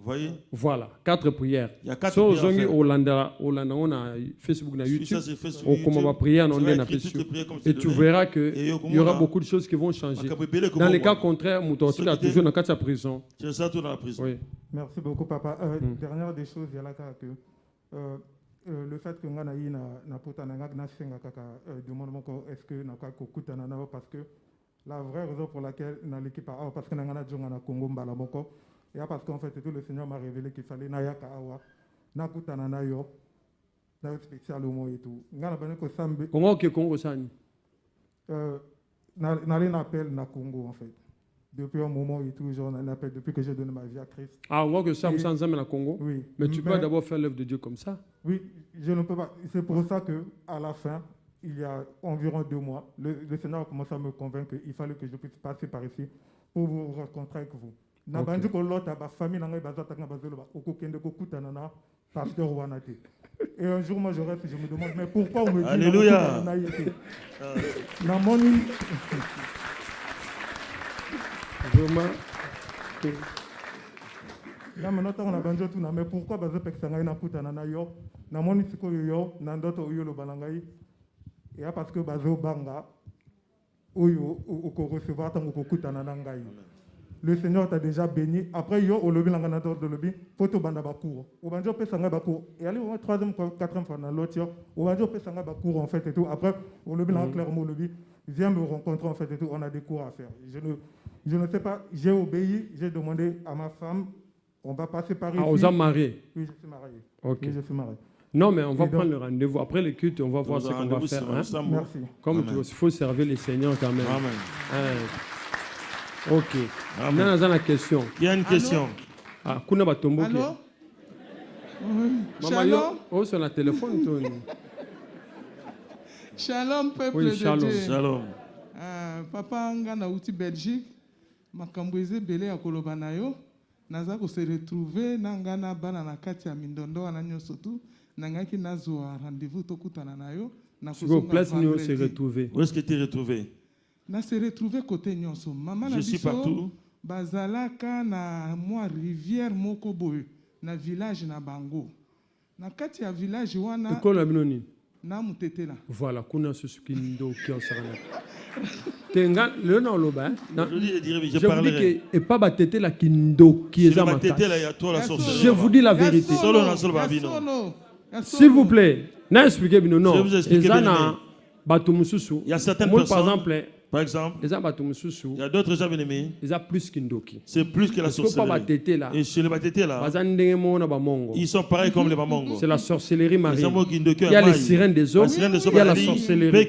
A: voyez?
B: Voilà, 4 prières.
A: Il y a 4 prières.
B: On a Facebook, na YouTube. On va prier et tu verras qu'il y aura beaucoup de choses qui vont changer. Dans les cas contraires, tu as toujours dans la prison.
A: Oui.
F: Merci beaucoup, papa. Dernière des choses, il y a là que le fait que nga na yi na pota na nga senga kaka demande moko est-ce que na ka kokutana na parce que la vraie raison pour laquelle na l'équipe parce que na nga na jonga na Congo mbala moko. Et parce qu'en fait, tout le Seigneur m'a révélé qu'il fallait Nayaka Awa, Nakutana Nayo, Nayo spécialement et tout.
B: Comment que Congo Sani
F: N'allez n'appelle na Congo en fait. Depuis un moment et tout, genre, on appelle depuis que j'ai donné ma vie à Christ.
B: Ah, on voit que ça, vous s'en na Congo.
F: Oui.
B: Mais tu peux d'abord faire l'œuvre de Dieu comme ça.
F: Oui, je ne peux pas. C'est pour ça que à la fin, il y a environ 2 mois, le Seigneur a commencé à me convaincre qu'il fallait que je puisse passer par ici pour vous rencontrer avec vous. Nabandi ko lota ba famille nanga bazata nga bazelo ba okokende ko kutana na pasteur Wanate. Et un jour moi je reste, je me demande mais pourquoi on me dit
A: Alléluia.
F: Na moni na maintenant on a banjo tout na mais pourquoi bazo peksa ngai na kutana na yo na moni siko yo na ndoto yo lo balangai et parce que bazo banga oyo ko recevoir tango ko kutana na ngai. Le Seigneur t'a déjà béni. Après, yo, au lobby, l'anganateur de lobby, photo banda bakour. Au banjo, pe sanga bakour. Et allez, au 3e, 4e fois dans l'autre, au banjo, pe sanga bakour, en fait, et tout. Après, au lobby, clairement, au lobby, viens me rencontrer, en fait, et tout. On a des cours à faire. Je ne sais pas, j'ai obéi, j'ai demandé à ma femme, on va passer par ici.
B: Ah, aux mariés?
F: Oui, je suis marié.
B: Ok.
F: Oui, je suis marié.
B: Non, mais on va prendre le rendez-vous. Après le culte, on va voir ce qu'on va faire. Hein?
F: Merci.
B: Comme il faut servir les seigneurs quand même.
A: Amen.
B: Ok. Maintenant, on a une question.
A: Il y a une question.
B: Ah, Kuna Batombo.
C: Allô? Shalom.
B: Oh, sur la téléphone, Tony.
C: Shalom, peuple
B: oui, shalom.
C: de Dieu.
A: Shalom.
C: Papa Ngana Outi Belgique, Makamboueze Belé à Kolobanayo, Nazako se retrouver, Nangana Banana Katia Mindondo, Ananyo Sotu, Nangaki Nazo a rendez-vous Tokutananayo.
B: S'il vous plaît, nous se retrouver.
A: Où est-ce que tu es retrouvé?
C: Na se retrouver côté Nyonso. Maman
A: je suis partout.
C: Bazalaka na moi rivière Mokoboy, na village na Bango. Na Katia village wana.
B: École Abinoni.
A: Voilà,
B: kuna susukindo qui en sarana. Tenga le nom loba.
A: Je vous dis que
B: et pas batete la kindo qui est à je vous dis la vérité. S'il vous plaît, n'a expliqué bino non. Il y
A: a certaines personnes. Par exemple, il y a d'autres gens bien-aimés. C'est plus que la sorcellerie. Et chez les Batete là, ils sont pareils comme les Bamongo.
B: C'est la sorcellerie marine. Il y a les sirènes des eaux. Il y a la sorcellerie.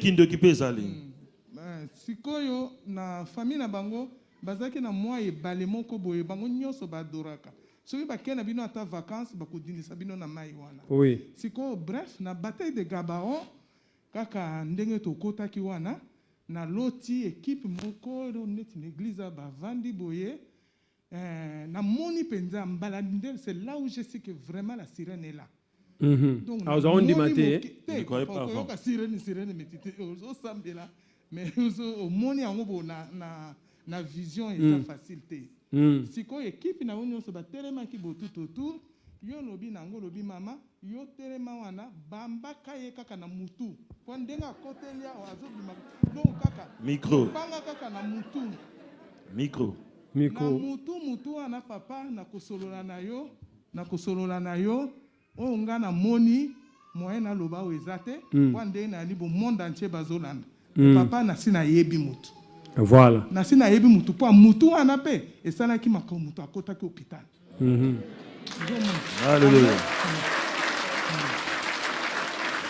C: Sikoyo na famille na bango bazaki na moi e balemoko boye bango nyoso badoraka. Soki bakena bino ata vacances bakudinisa bino na mai wana.
B: Oui.
C: Sikoyo bref na bataille de Gabaon kaka ndenge tokotaki wana. Na loti équipe moko neti l'église bavandi boye na moni penza mbalandel, c'est là où je sais que vraiment la sirène est là.
B: Donc on dit maté
C: ne croyez pas la sirène métité au sambela mais au moni ango na vision et sa facilité. Siko équipe na onyo so ba telema ki botu tout yo lobi nango lobi mama yo telema wana bamba kaye kaka na mutu po ndenga kotelia wazo bima donc kaka
A: micro
C: banga kaka na mutu
A: micro
C: na mutu wana papa na kosolola na yo o nga na moni moyen na loba ezate po ndenga ali bo monde entier bazolanda papa na sina yebi mutu.
B: Voilà.
C: Na sina yebi mutu po mutu wana pe esala ki makao mutu akota ki hôpital.
A: Alléluia.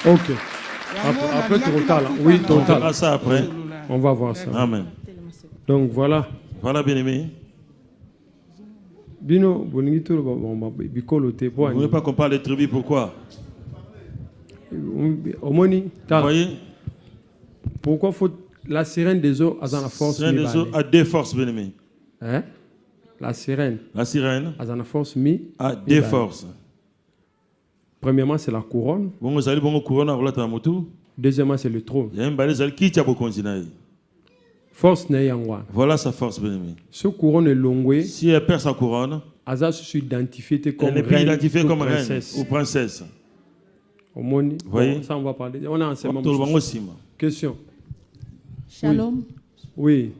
B: Ok. Après total. Oui, total.
A: On verra ça après.
B: On va voir ça.
A: Amen.
B: Donc voilà.
A: Voilà, bien-aimé.
B: Bino, vous ne voulez
A: pas qu'on parle de tribu, pourquoi?
B: Vous voyez? Pourquoi faut la sirène des eaux a la force?
A: La sirène des eaux a deux forces, bien-aimé.
B: Hein? La sirène a la force
A: a deux forces.
B: Premièrement, c'est la couronne. Deuxièmement, c'est le trône. Force n'est pas.
A: Voilà sa force, bien-aimé.
B: Ce couronne est longué.
A: Si elle perd sa couronne,
B: elle
A: n'est plus identifiée comme reine ou princesse.
B: Vous voyez? Ça, on va parler. On a enseignement. Question.
G: Shalom.
B: Oui.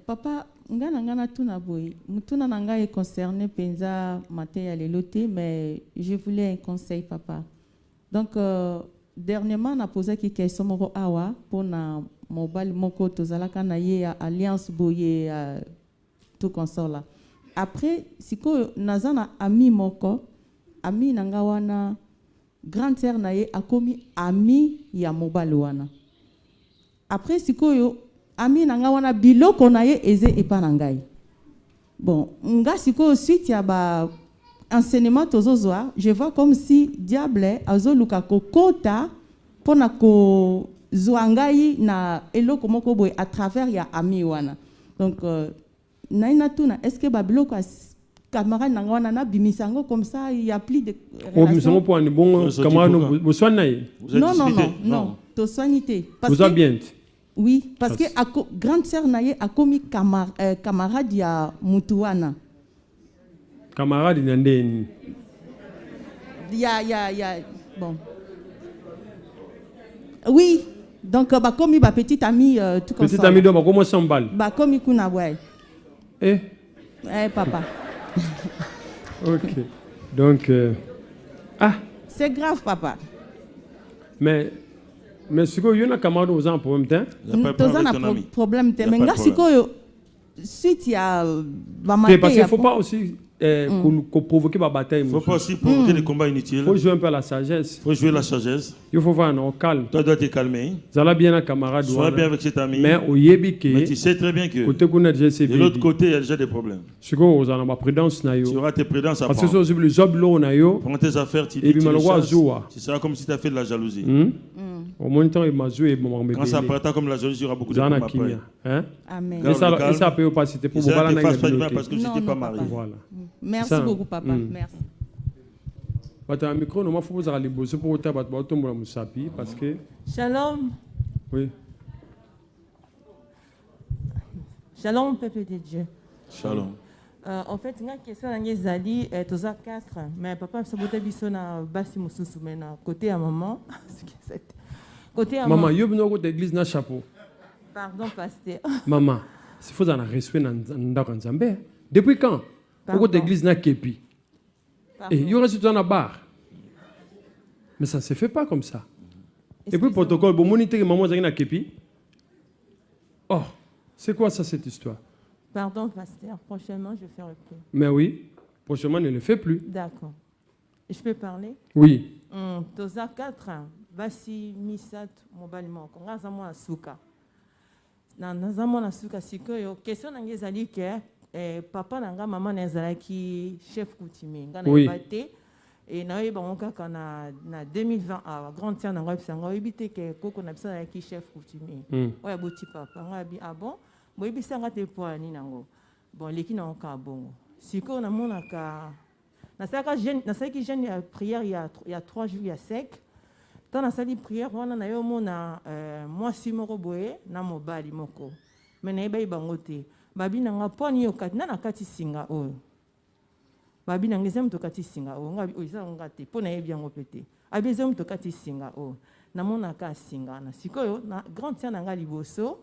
G: Papa, ngana tuna boy. Mutuna nanga est concerné penza maté ya leloté, mais je voulais un conseil, papa. Donc dernièrement on a posé quelques questions moko awa pour na mobile moko tozalaka na ye alliance boye tout consort là. Après siko nazana ami moko ami nanga wana grande sœur na ye akomi ami ya mobile wana. Après sikoyo ami nanga wana biloko na ye eze epa na ngai. Bon, nga sikoyo suite ya ba enseignement tozozwa, je vois comme si diable azoluka kokota pona ko zwangai na eloko moko boy à travers ya ami wana. Donc naina tuna est-ce que ba biloko camarade nanga wana na bimisango comme ça il y a plus de
B: relation. Pour un bon camarade vous soignez.
G: Non, to soignité parce
B: vous bien.
G: Oui, parce que grande sœur naye a commis camarade ya mutuana.
B: Camarade n'andeni.
G: Bon. Oui, donc bah commis ba petite amie tout comme ça.
B: Petite amie donc comment s'emballe.
G: Bah commis kuna ouais. Papa.
B: OK. Donc
G: c'est grave papa.
B: Mais ce que vous avez camarade aux gens problème temps.
G: Il n'y a pas de problème. Mais là, si suite il y a
B: parce qu'il ne faut pas aussi provoquer la bataille.
A: Il ne faut pas aussi provoquer des combats inutiles.
B: Il faut jouer un peu à la sagesse.
A: Il faut jouer la sagesse.
B: Il faut faire un calme.
A: Toi, tu dois te calmer.
B: Sois bien un camarade.
A: Sois bien avec cet ami.
B: Mais
A: tu sais très bien que de l'autre côté, il y a déjà des problèmes. Tu auras tes prudences à prendre. Prends tes affaires, tu seras comme si tu as fait de la jalousie. Quand ça prendra comme la jalousie, il y aura beaucoup de problèmes après.
G: Amen.
B: Et ça peut pas, c'était pour vous
A: parce que tu n'étais pas marié.
G: Voilà. Merci beaucoup, papa. Merci.
B: Micro, faut vous aller bosser pour parce que.
H: Shalom.
B: Oui.
H: Shalom, peuple de Dieu.
A: Shalom.
H: En fait, une question à Zali, tous à 4, mais papa, ça peut être na basi mususu, mais na côté à maman. Côté à
B: maman, yo bino côté église na chapeau.
H: Pardon, pasteur.
B: Maman, il faut un respect dans Nzambe. Depuis quand? Pourquoi l'église n'a képi? Et il y aura surtout un bar. Mais ça ne se fait pas comme ça. Et puis, protocole, bon, moniter maman n'a képi. Oh, c'est quoi ça, cette histoire?
H: Pardon, pasteur. Prochainement, je fais repris.
B: Mais oui, prochainement, ne le fait plus.
H: D'accord. Je peux parler?
B: Oui.
H: Toza 4, basi misat mobalement. Kongaza mo asuka. Na mona suka sikoyo question na ngezali ke papa nanga mama nezalaki chef coutumier ngana ebate et na yeba ngaka na 2020 a grande sœur nanga bisanga ebite ke koko na bisanga ki chef coutumier oya boti papa ngabi ah bon boy bisanga te poani nango bon leki na ka bongo sikoyo na mona ka na saki jeune ya prière il y a 3 jours ya sec. Dans la salle de prière, on a eu moi si moko boye na mobali moko. Mais na eba ibangote. Babi na ngaponi yo kat na kati singa o. Babi na ngezem to kati singa o. Ngabi o isa ngate pona yebi yango pete. Abi zem to kati singa o. Na mona ka singa na. Sikoyo na grande sœur na nga liboso.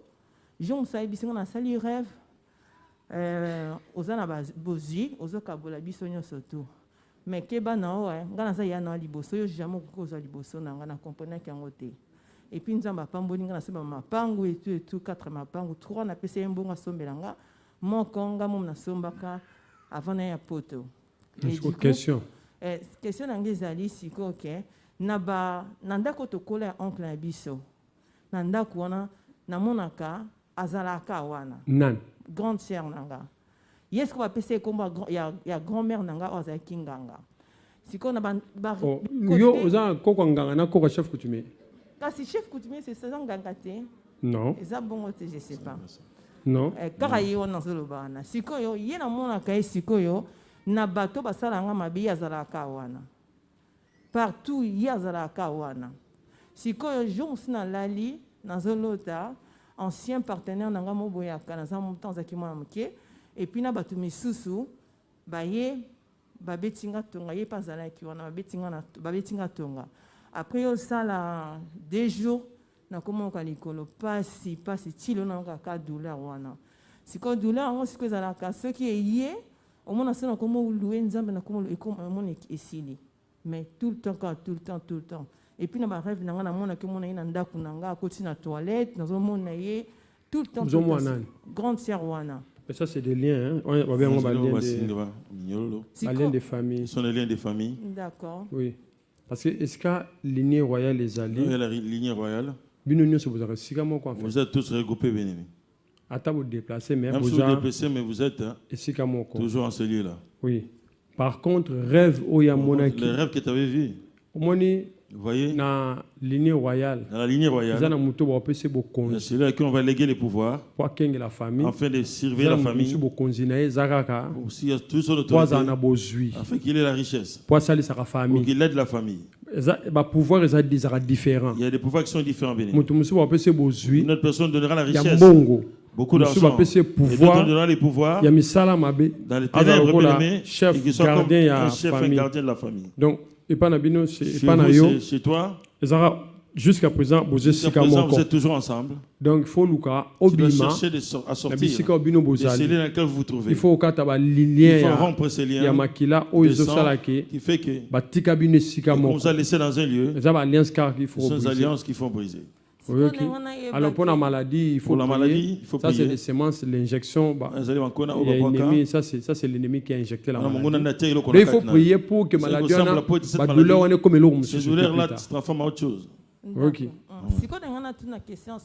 H: Jon sa yebi singa na sali rêve. Oza na bozi, ozo kabola biso nyonso to. Mais keba na o ngana za ya na liboso yo jamais kokoza liboso na ngana comprendre kango te et puis nzamba pamboli ngana seba mapangu et tout 4 mapangu 3 na pese mbonga sombelanga mokonga mom na sombaka avant na ya poto
B: question
H: question na ngezali siko ke na ba nandako to kola oncle na biso nandako wana na monaka azalaka wana
B: nan
H: grande sœur nanga. Est-ce qu'on va passer comme il y a grand-mère nanga oza kinganga. Si qu'on a
B: yo oza koko nganga na koko chef coutumier.
H: Kasi chef coutumier c'est ça nganga te.
B: Non.
H: Ça bon je sais pas.
B: Non.
H: Kaka yo na zolo bana. Siko yo yena mona kai siko yo na bato basala nga mabi azala ka wana. Partout yazala ka wana. Siko yo jonsi na lali na zolota ancien partenaire nanga moboya kana za montant zakimona mke. Et puis na batu misusu baye babetinga tonga ye pazala ki wana babetinga tonga après yo sala 2 jours na komo ka likolo pasi tilo na ka douleur wana siko douleur ngo siko zala ka ce qui est yé au mona sona komo louer nzambe na komo mon esili mais tout le temps et puis na ba rêve na mona ke mona ina ndaku nanga koti na toilette na zo mona ye tout le temps grande sœur wana.
B: Mais ça, c'est des liens. Hein? On va bien liens des familles.
A: Ce sont les liens des familles.
H: D'accord.
B: Oui. Parce que est-ce que la lignée royale les alliés?
A: Il y a la lignée royale.
B: Vous
A: êtes tous regroupés, bien-aimés.
B: Attends, vous déplacez, mais
A: vous déplacez, mais vous êtes toujours en ce lieu-là.
B: Oui. Par contre, rêve au Yamonaki.
A: Les rêves que tu avais vus. Vous voyez?
B: Dans la lignée royale.
A: Dans la lignée royale. C'est là qu'on va léguer les pouvoirs. Afin de servir la famille. Aussi, tout son autorité. Afin qu'il ait la richesse. Pour qu'il aide la famille. Il y a des pouvoirs qui sont différents. Une autre personne donnera la richesse. Beaucoup d'argent. Et d'autres donnera les pouvoirs. Dans les ténèbres, chef gardien de la famille.
B: Donc, et pas nabino
A: chez toi.
B: Jusqu'à présent, vous
A: êtes toujours ensemble.
B: Donc il faut Luka obima.
A: À sortir. Les cellules dans lesquelles vous vous trouvez.
B: Il faut
A: rompre ces liens.
B: Qui
A: fait que
B: on
A: vous a laissé dans un lieu.
B: Ces
A: alliances qu'il faut briser.
B: Oui, okay. Alors pour la maladie, il faut prier. Ça c'est les semences, l'injection. Ça c'est l'ennemi qui a injecté la maladie. Mais il faut prier pour que la maladie comme l'eau.
A: Ces douleurs-là se transforment en autre chose.
B: Ok.
H: Si on a une question,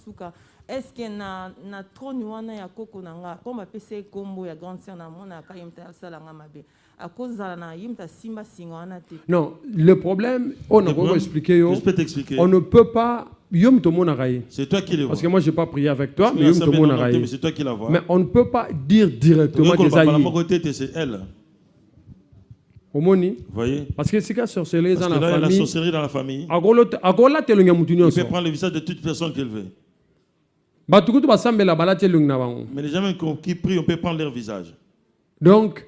H: est-ce que na trop nuana ya koko nanga comme apese kombo ya grande sœur na mona ka yimta sala nga mabe à cause na yimta simba singwana te.
B: Non, le problème on a vraiment expliqué yo.
A: Je peux t'expliquer.
B: On ne peut pas yom to mona raye.
A: C'est toi qui le vois.
B: Parce que moi j'ai pas prié avec toi mais yom to mona raye.
A: C'est toi qui la vois.
B: Mais on ne peut pas dire directement que ça y est.
A: C'est elle.
B: Omoni,
A: voyez?
B: Parce que c'est la sorcellerie dans la famille.
A: La sorcellerie dans la famille.
B: Il peut
A: prendre le visage de toute personne qu'elle veut.
B: Mais
A: les gens qui prient, on peut prendre leur visage.
B: Donc,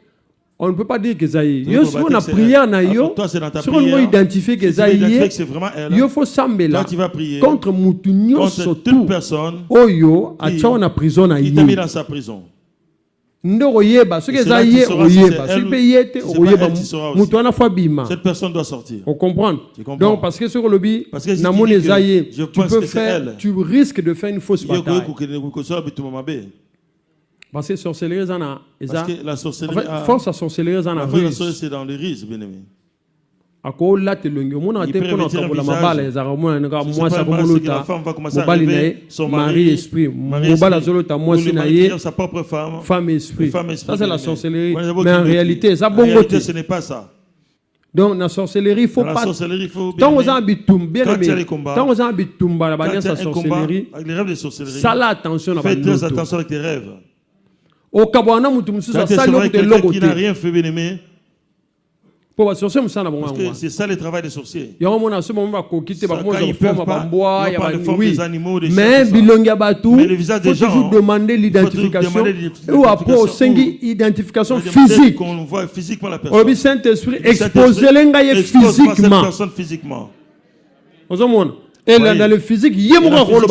B: on ne peut pas dire que ça y est. Si on a prié en aïe, si on a identifié que ça y est, il faut s'embêler contre toute personne qui
A: t'a mis dans sa prison.
B: Cette
A: personne doit sortir.
B: On comprend. Donc parce que sur le bi, tu risques de faire une fausse bataille. Parce que sorcellerie force à sorcellerie en
A: ruse. C'est dans les rises, bien aimé.
B: Akola telongo mona te pona kabola mabala ezara mona nga mwasa komoluta mobali na mari esprit mobala zolota mwasi na ye
A: sa propre
B: femme esprit. Ça c'est la sorcellerie, mais en réalité ça bongo te.
A: Ce n'est pas ça.
B: Donc la sorcellerie, il faut pas. Tant aux habitum, bien aimé. Tant aux habitum, la bannière sa sorcellerie. Ça là attention à
A: fais très attention avec tes rêves.
B: Au Kabwana mutum ça ça
A: qui n'a rien fait, bien aimé. Parce que c'est ça le travail des sorciers.
B: Quand ils
A: peuvent pas, ils prennent les formes des animaux, des
B: mais le visage des gens, il faut toujours demander l'identification ou après identification physique.
A: Qu'on voit physiquement la personne.
B: Le Saint-Esprit expose physiquement. Et dans le physique, il y a un rôle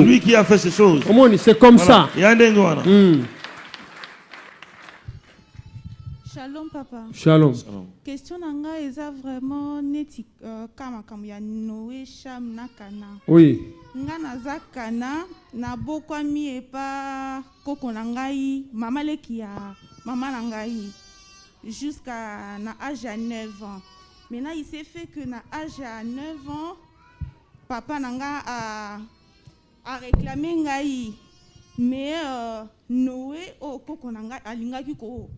A: lui qui a fait ces choses.
B: C'est comme ça.
C: Shalom papa.
B: Shalom.
C: Question nanga eza vraiment neti kama ya Noé Cham na Kana.
B: Oui.
C: Nga naza Kana na bokwami epa koko na ngai mama leki ya mama na ngai jusqu'à na âge à 9 ans. Maintenant il s'est fait que na âge à 9 ans papa nanga a réclamé ngai mais Noé o koko na ngai alingaki ko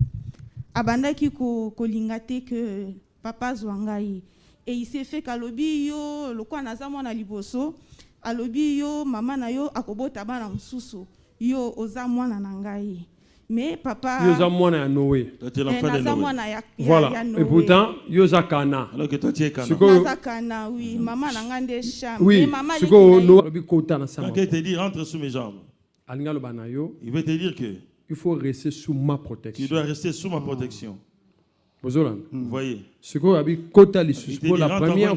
C: abandaki ko lingate que papa zwangai et il s'est fait kalobi yo lokwa naza mwana liboso alobi yo mama na yo akobota bana msusu yo oza mwana na ngai mais papa
B: yo za mwana ya Noé.
C: Voilà.
B: Et pourtant yo za Kana.
A: Alors que toi tu es Kana.
C: Naza Kana oui mama na ngande Cham
B: mais
C: mama
A: quand il te dit rentre sous mes jambes.
B: Alinga lo bana yo.
A: Il veut te dire que
B: il faut rester sous ma protection.
A: Tu dois rester sous ma protection.
B: Vous
A: voyez.
B: Pour la première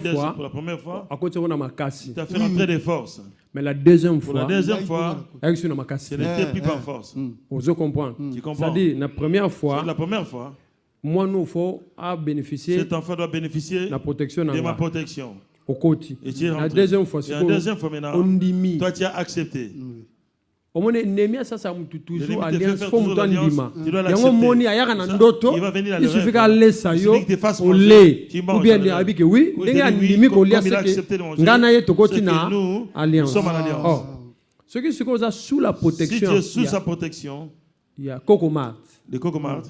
B: fois,
A: tu as fait rentrer des forces.
B: Mais la deuxième fois,
A: ce n'était plus par force.
B: Vous comprenez?
A: Tu comprends?
B: C'est-à-dire, la première fois,
A: moi,
B: nous faut bénéficier.
A: Cet enfant doit bénéficier de ma protection.
B: Au côté.
A: La deuxième fois, maintenant, toi tu as accepté.
B: Au moins, Némia, ça toujours alliance. Faut me donner l'ima. Yango moni ayaka na ndoto. Il suffit qu'à laisser yo au lait. Ou bien habiter oui. N'enga nimi ko lia seke. Ngana ye tokoti na alliance. Oh. Ce qui se cause sous la protection.
A: Si tu es sous sa protection,
B: il y a Kokomart.
A: Les Kokomart.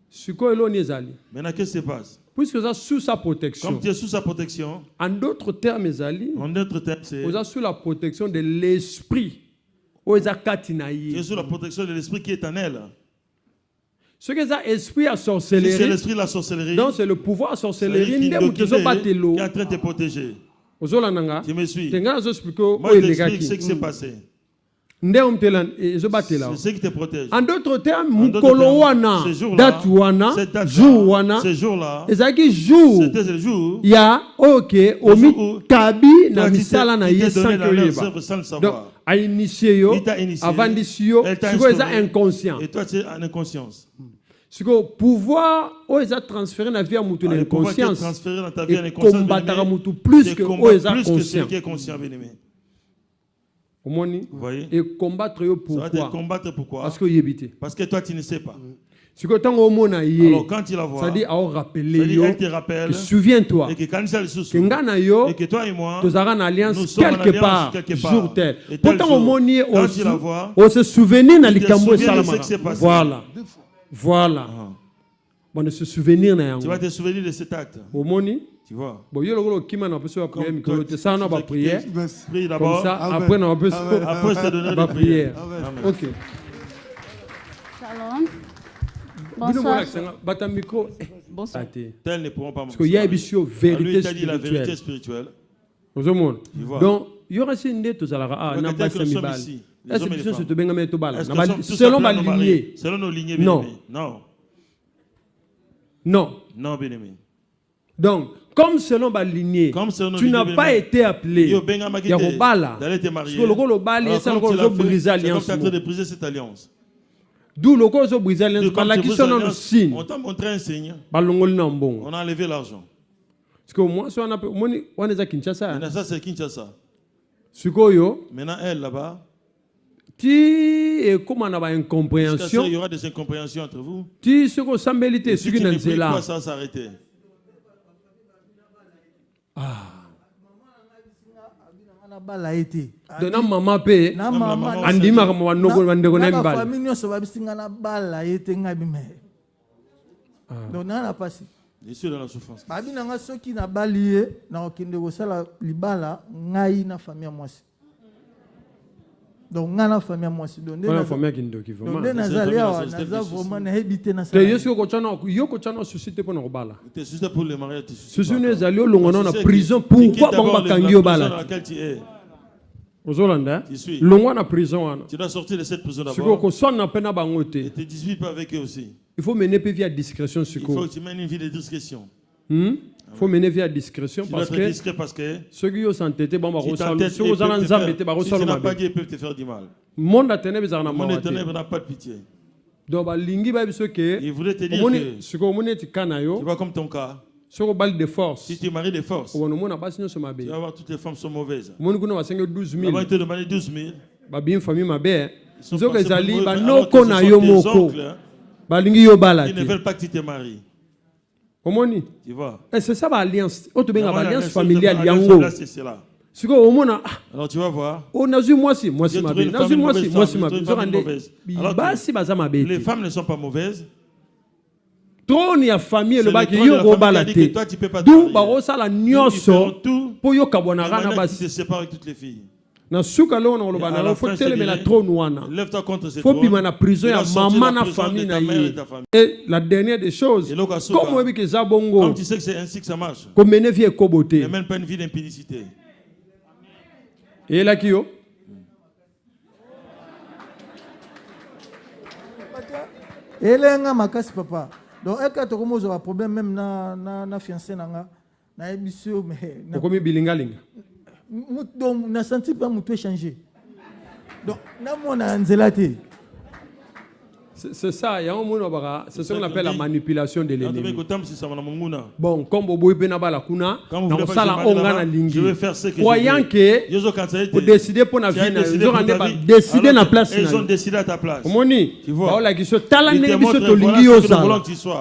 B: Suko elo nezali.
A: Maintenant qu'est-ce qui se passe?
B: Puisque ça sous sa protection.
A: Comme tu es sous sa protection.
B: En d'autres termes, Ezali.
A: En d'autres termes, c'est.
B: Vous êtes sous la protection de l'esprit.
A: Tu es sous la protection de l'esprit qui est en elle.
B: Ce que c'est l'esprit à sorcellerie.
A: C'est l'esprit de la sorcellerie.
B: Donc c'est le pouvoir à sorcellerie
A: qui est en train de te protéger.
B: Tu
A: me suis.
B: Moi
A: je t'explique ce qui s'est passé.
B: C'est
A: ce qui te protège.
B: En d'autres termes, ce jour-là, c'était le jour. Il y a Kabi na misala na sans donc a initié yo avant d'initier yo c'est inconscient.
A: Et toi tu es en inconscience.
B: C'est que pouvoir oza transférer la vie à mutu na conscience et combattre mutu plus que oza conscient. Vous voyez? Et combattre pourquoi? Parce que yébité.
A: Parce que toi tu ne sais pas.
B: C'est que tant au mona yé.
A: Alors quand il la voit,
B: ça dit à rappeler yo.
A: Elle te rappelle.
B: Souviens-toi.
A: Et que quand ça le
B: que ngana yo.
A: Et que toi et moi.
B: Nous avons une alliance quelque part. Jour tel.
A: Pourtant
B: au monier on se souvenir na likambo et salamana. Voilà. Voilà. Bon, se souvenir na.
A: Tu vas te souvenir de cet acte.
B: Au moni.
A: Tu vois.
B: Bon, yo le qui m'a empêché la prière, micro, ça on va prier.
A: Prie d'abord.
B: Comme ça, après on va
A: après se donner la prière.
B: OK.
I: Shalom. Bonsoir.
B: Bonsoir.
A: Tels ne pourront pas
B: parce qu'il y a une vérité
A: spirituelle.
B: Donc, il y aura une idée tout ça. Est-ce que c'est bien mettre au bal? Selon ma lignée.
A: Selon nos lignées.
B: Non.
A: Non.
B: Non.
A: Non, bien-aimé.
B: Donc, comme selon ma lignée, tu n'as pas été appelé. Il y a un bal.
A: D'aller te marier.
B: Parce que le bal, c'est encore briser l'alliance.
A: Tu es en train de briser cette alliance.
B: D'où le cause de briser l'alliance. Par la question de signe.
A: On t'a montré un signe.
B: On
A: a enlevé l'argent.
B: Parce que moi, on est à Kinshasa.
A: Ça, c'est Kinshasa.
B: Maintenant,
A: elle, là-bas.
B: Comment on a une incompréhension?
A: Il y aura des incompréhensions entre vous.
B: Tu sais que ça mérite ce qui n'est
A: là. Pourquoi ça s'arrêter?
B: Dona maman pe andima kama wanoko wandeko na mbali.
J: Famille nyonso babisinga na bala yete ngabime. Donc na pasi.
A: Je suis dans la souffrance.
J: Babi nanga soki na bali na okende ko sala libala ngai na famille mwasi. Donc ngana famille mwasi donc
B: na famille kindoki vraiment.
J: Donc nazali awa naza vraiment na hebité na
B: sala. Yesu ko chana suscité pour na bala.
A: Tu suscité pour le mariage.
B: Susu ne zali olongona na prison pourquoi bamba kangi obala. Ozolanda longwa na prison.
A: Tu dois sortir de cette prison d'abord.
B: Siko ko sonna pena bangote.
A: Et te dispute pas avec eux aussi.
B: Il faut mener vie à discrétion.
A: Il faut que tu mènes une vie de discrétion.
B: Il faut mener vie à discrétion parce que ceux qui ont entêté, si tu n'as
A: pas dit, ils peuvent te faire du mal.
B: Le monde a ténèbres
A: n'a pas de pitié.
B: Donc,
A: il voulait te dire que tu vois comme ton cas. Si tu es marié de force, tu vas voir toutes les femmes sont mauvaises. Ils te demander 12 000.
B: Ils sont
A: ils ne veulent pas que tu te maries.
B: Tu
A: vois.
B: C'est ça l'alliance. Alliance familiale.
A: Alors tu vas voir. Les femmes ne sont pas mauvaises.
B: Trop ni a famille le baki yo balate. D'où barosala nyonso pour yo kabonara na basi.
A: Se sépare avec toutes les filles.
B: Na suka lo na lobana la faut tele la trône wana.
A: Lève-toi contre cette
B: faut bima na prison ya maman na famille na ye. Et la dernière des choses, comme on dit que ça bongo.
A: Comme tu sais que c'est ainsi que ça marche.
B: Comme mener vie koboté.
A: Ne mène pas une vie d'impudicité.
B: Et là qui yo?
J: Elenga makasi papa. Donc est-ce que tu commences à avoir problème même na fiancé nanga na émission mais.
B: Pourquoi bilingalinga?
J: Donc, na senti pas mon changer. Donc, na mon anzelate.
B: C'est ça, il y a un monde c'est ce qu'on appelle la manipulation de l'ennemi. Bon, comme vous pouvez la kuna, dans ça la onga lingi. Croyant que vous décidez pour la vie, ils ont décidé na place.
A: Ils ont décidé à ta place.
B: Tu vois.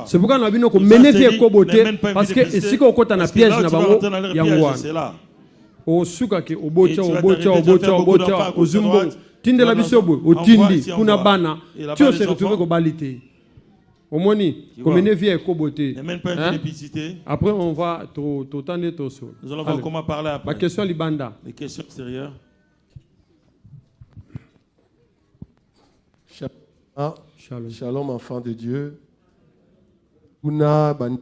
B: C'est pourquoi on a vu que mener vie koboté parce que ici qu'on compte na piège na bango yangwa. Osuka ke obocha ozumbo tindela bisobo otindi kuna bana tu se retrouver ko balité omoni comme vie est koboté après on va tout tendre tout ça
A: nous allons voir comment parler après
B: la question libanda
A: les questions extérieures.
K: Shalom enfant de Dieu kuna ban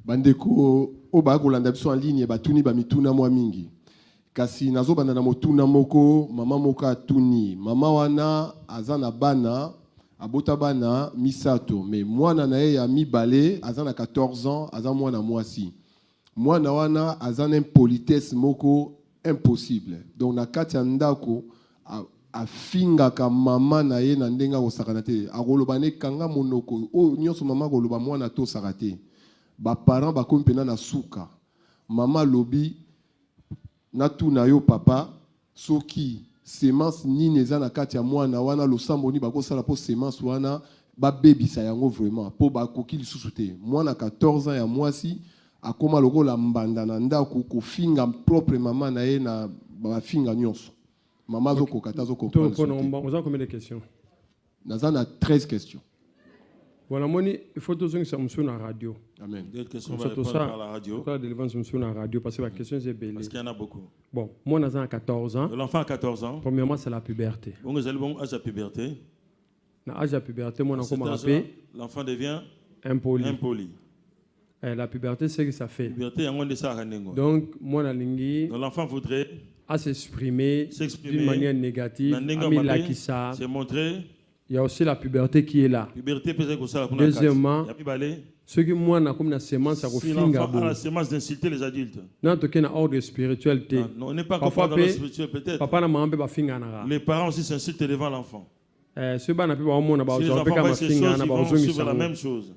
K: bandeko oba kolanda biso en ligne batuni ba mituna mwa mingi kasi nazo banda na motuna moko mama moko atuni mama wana azana bana abota bana misato mais mwana na ye ya mibale azana 14 ans azana mwana mwasi mwana wana azana impolitesse moko impossible. Donc na kati ya ndako afingaka mama na ye na ndenga kosakana te akoloba ne kanga monoko o nyonso mama koloba mwana to sakate ba parents bakomi pena na suka mama lobi na tuna yo papa soki semence nini eza na kati ya mwana wana losambo ni bakosala po semence wana babebisa yango vraiment po bakoki lisusu te mwana 14 ans ya mwasi akoma lokola mbanda na ndako kofinga propre mama na ye na bafinga nyonso mama zo kokata zo comprendre.
B: On a combien de questions?
K: Nazana 13 questions.
B: Voilà, moni, il faut toujours que ça me sonne à la radio.
A: Amen. D'autres questions vont répondre par la radio.
B: Pas de délivrance me sonne à la radio parce que la question est belle.
A: Parce qu'il y en a beaucoup.
B: Bon, moi Nazana a 14 ans.
A: L'enfant a 14 ans.
B: Premièrement, c'est la puberté.
A: Bon, vous allez bon âge de puberté.
B: Dans l'âge de puberté, moi on a commencé.
A: L'enfant devient
B: impoli. La puberté, c'est ce que ça fait. Donc, moi
A: l'enfant voudrait
B: s'exprimer d'une manière négative.
A: C'est montrer.
B: Il y a aussi la puberté qui est là. Deuxièmement, ce que moi, on a comme la sémence à refinga.
A: Si l'enfant a la sémence d'insulter les adultes.
B: Non, tu es en ordre spirituel.
A: On n'est pas conforme dans le spirituel peut-être.
B: Papa
A: les parents aussi s'insultent devant l'enfant.
B: Si les enfants voient ces choses, ils vont suivre
A: la même chose.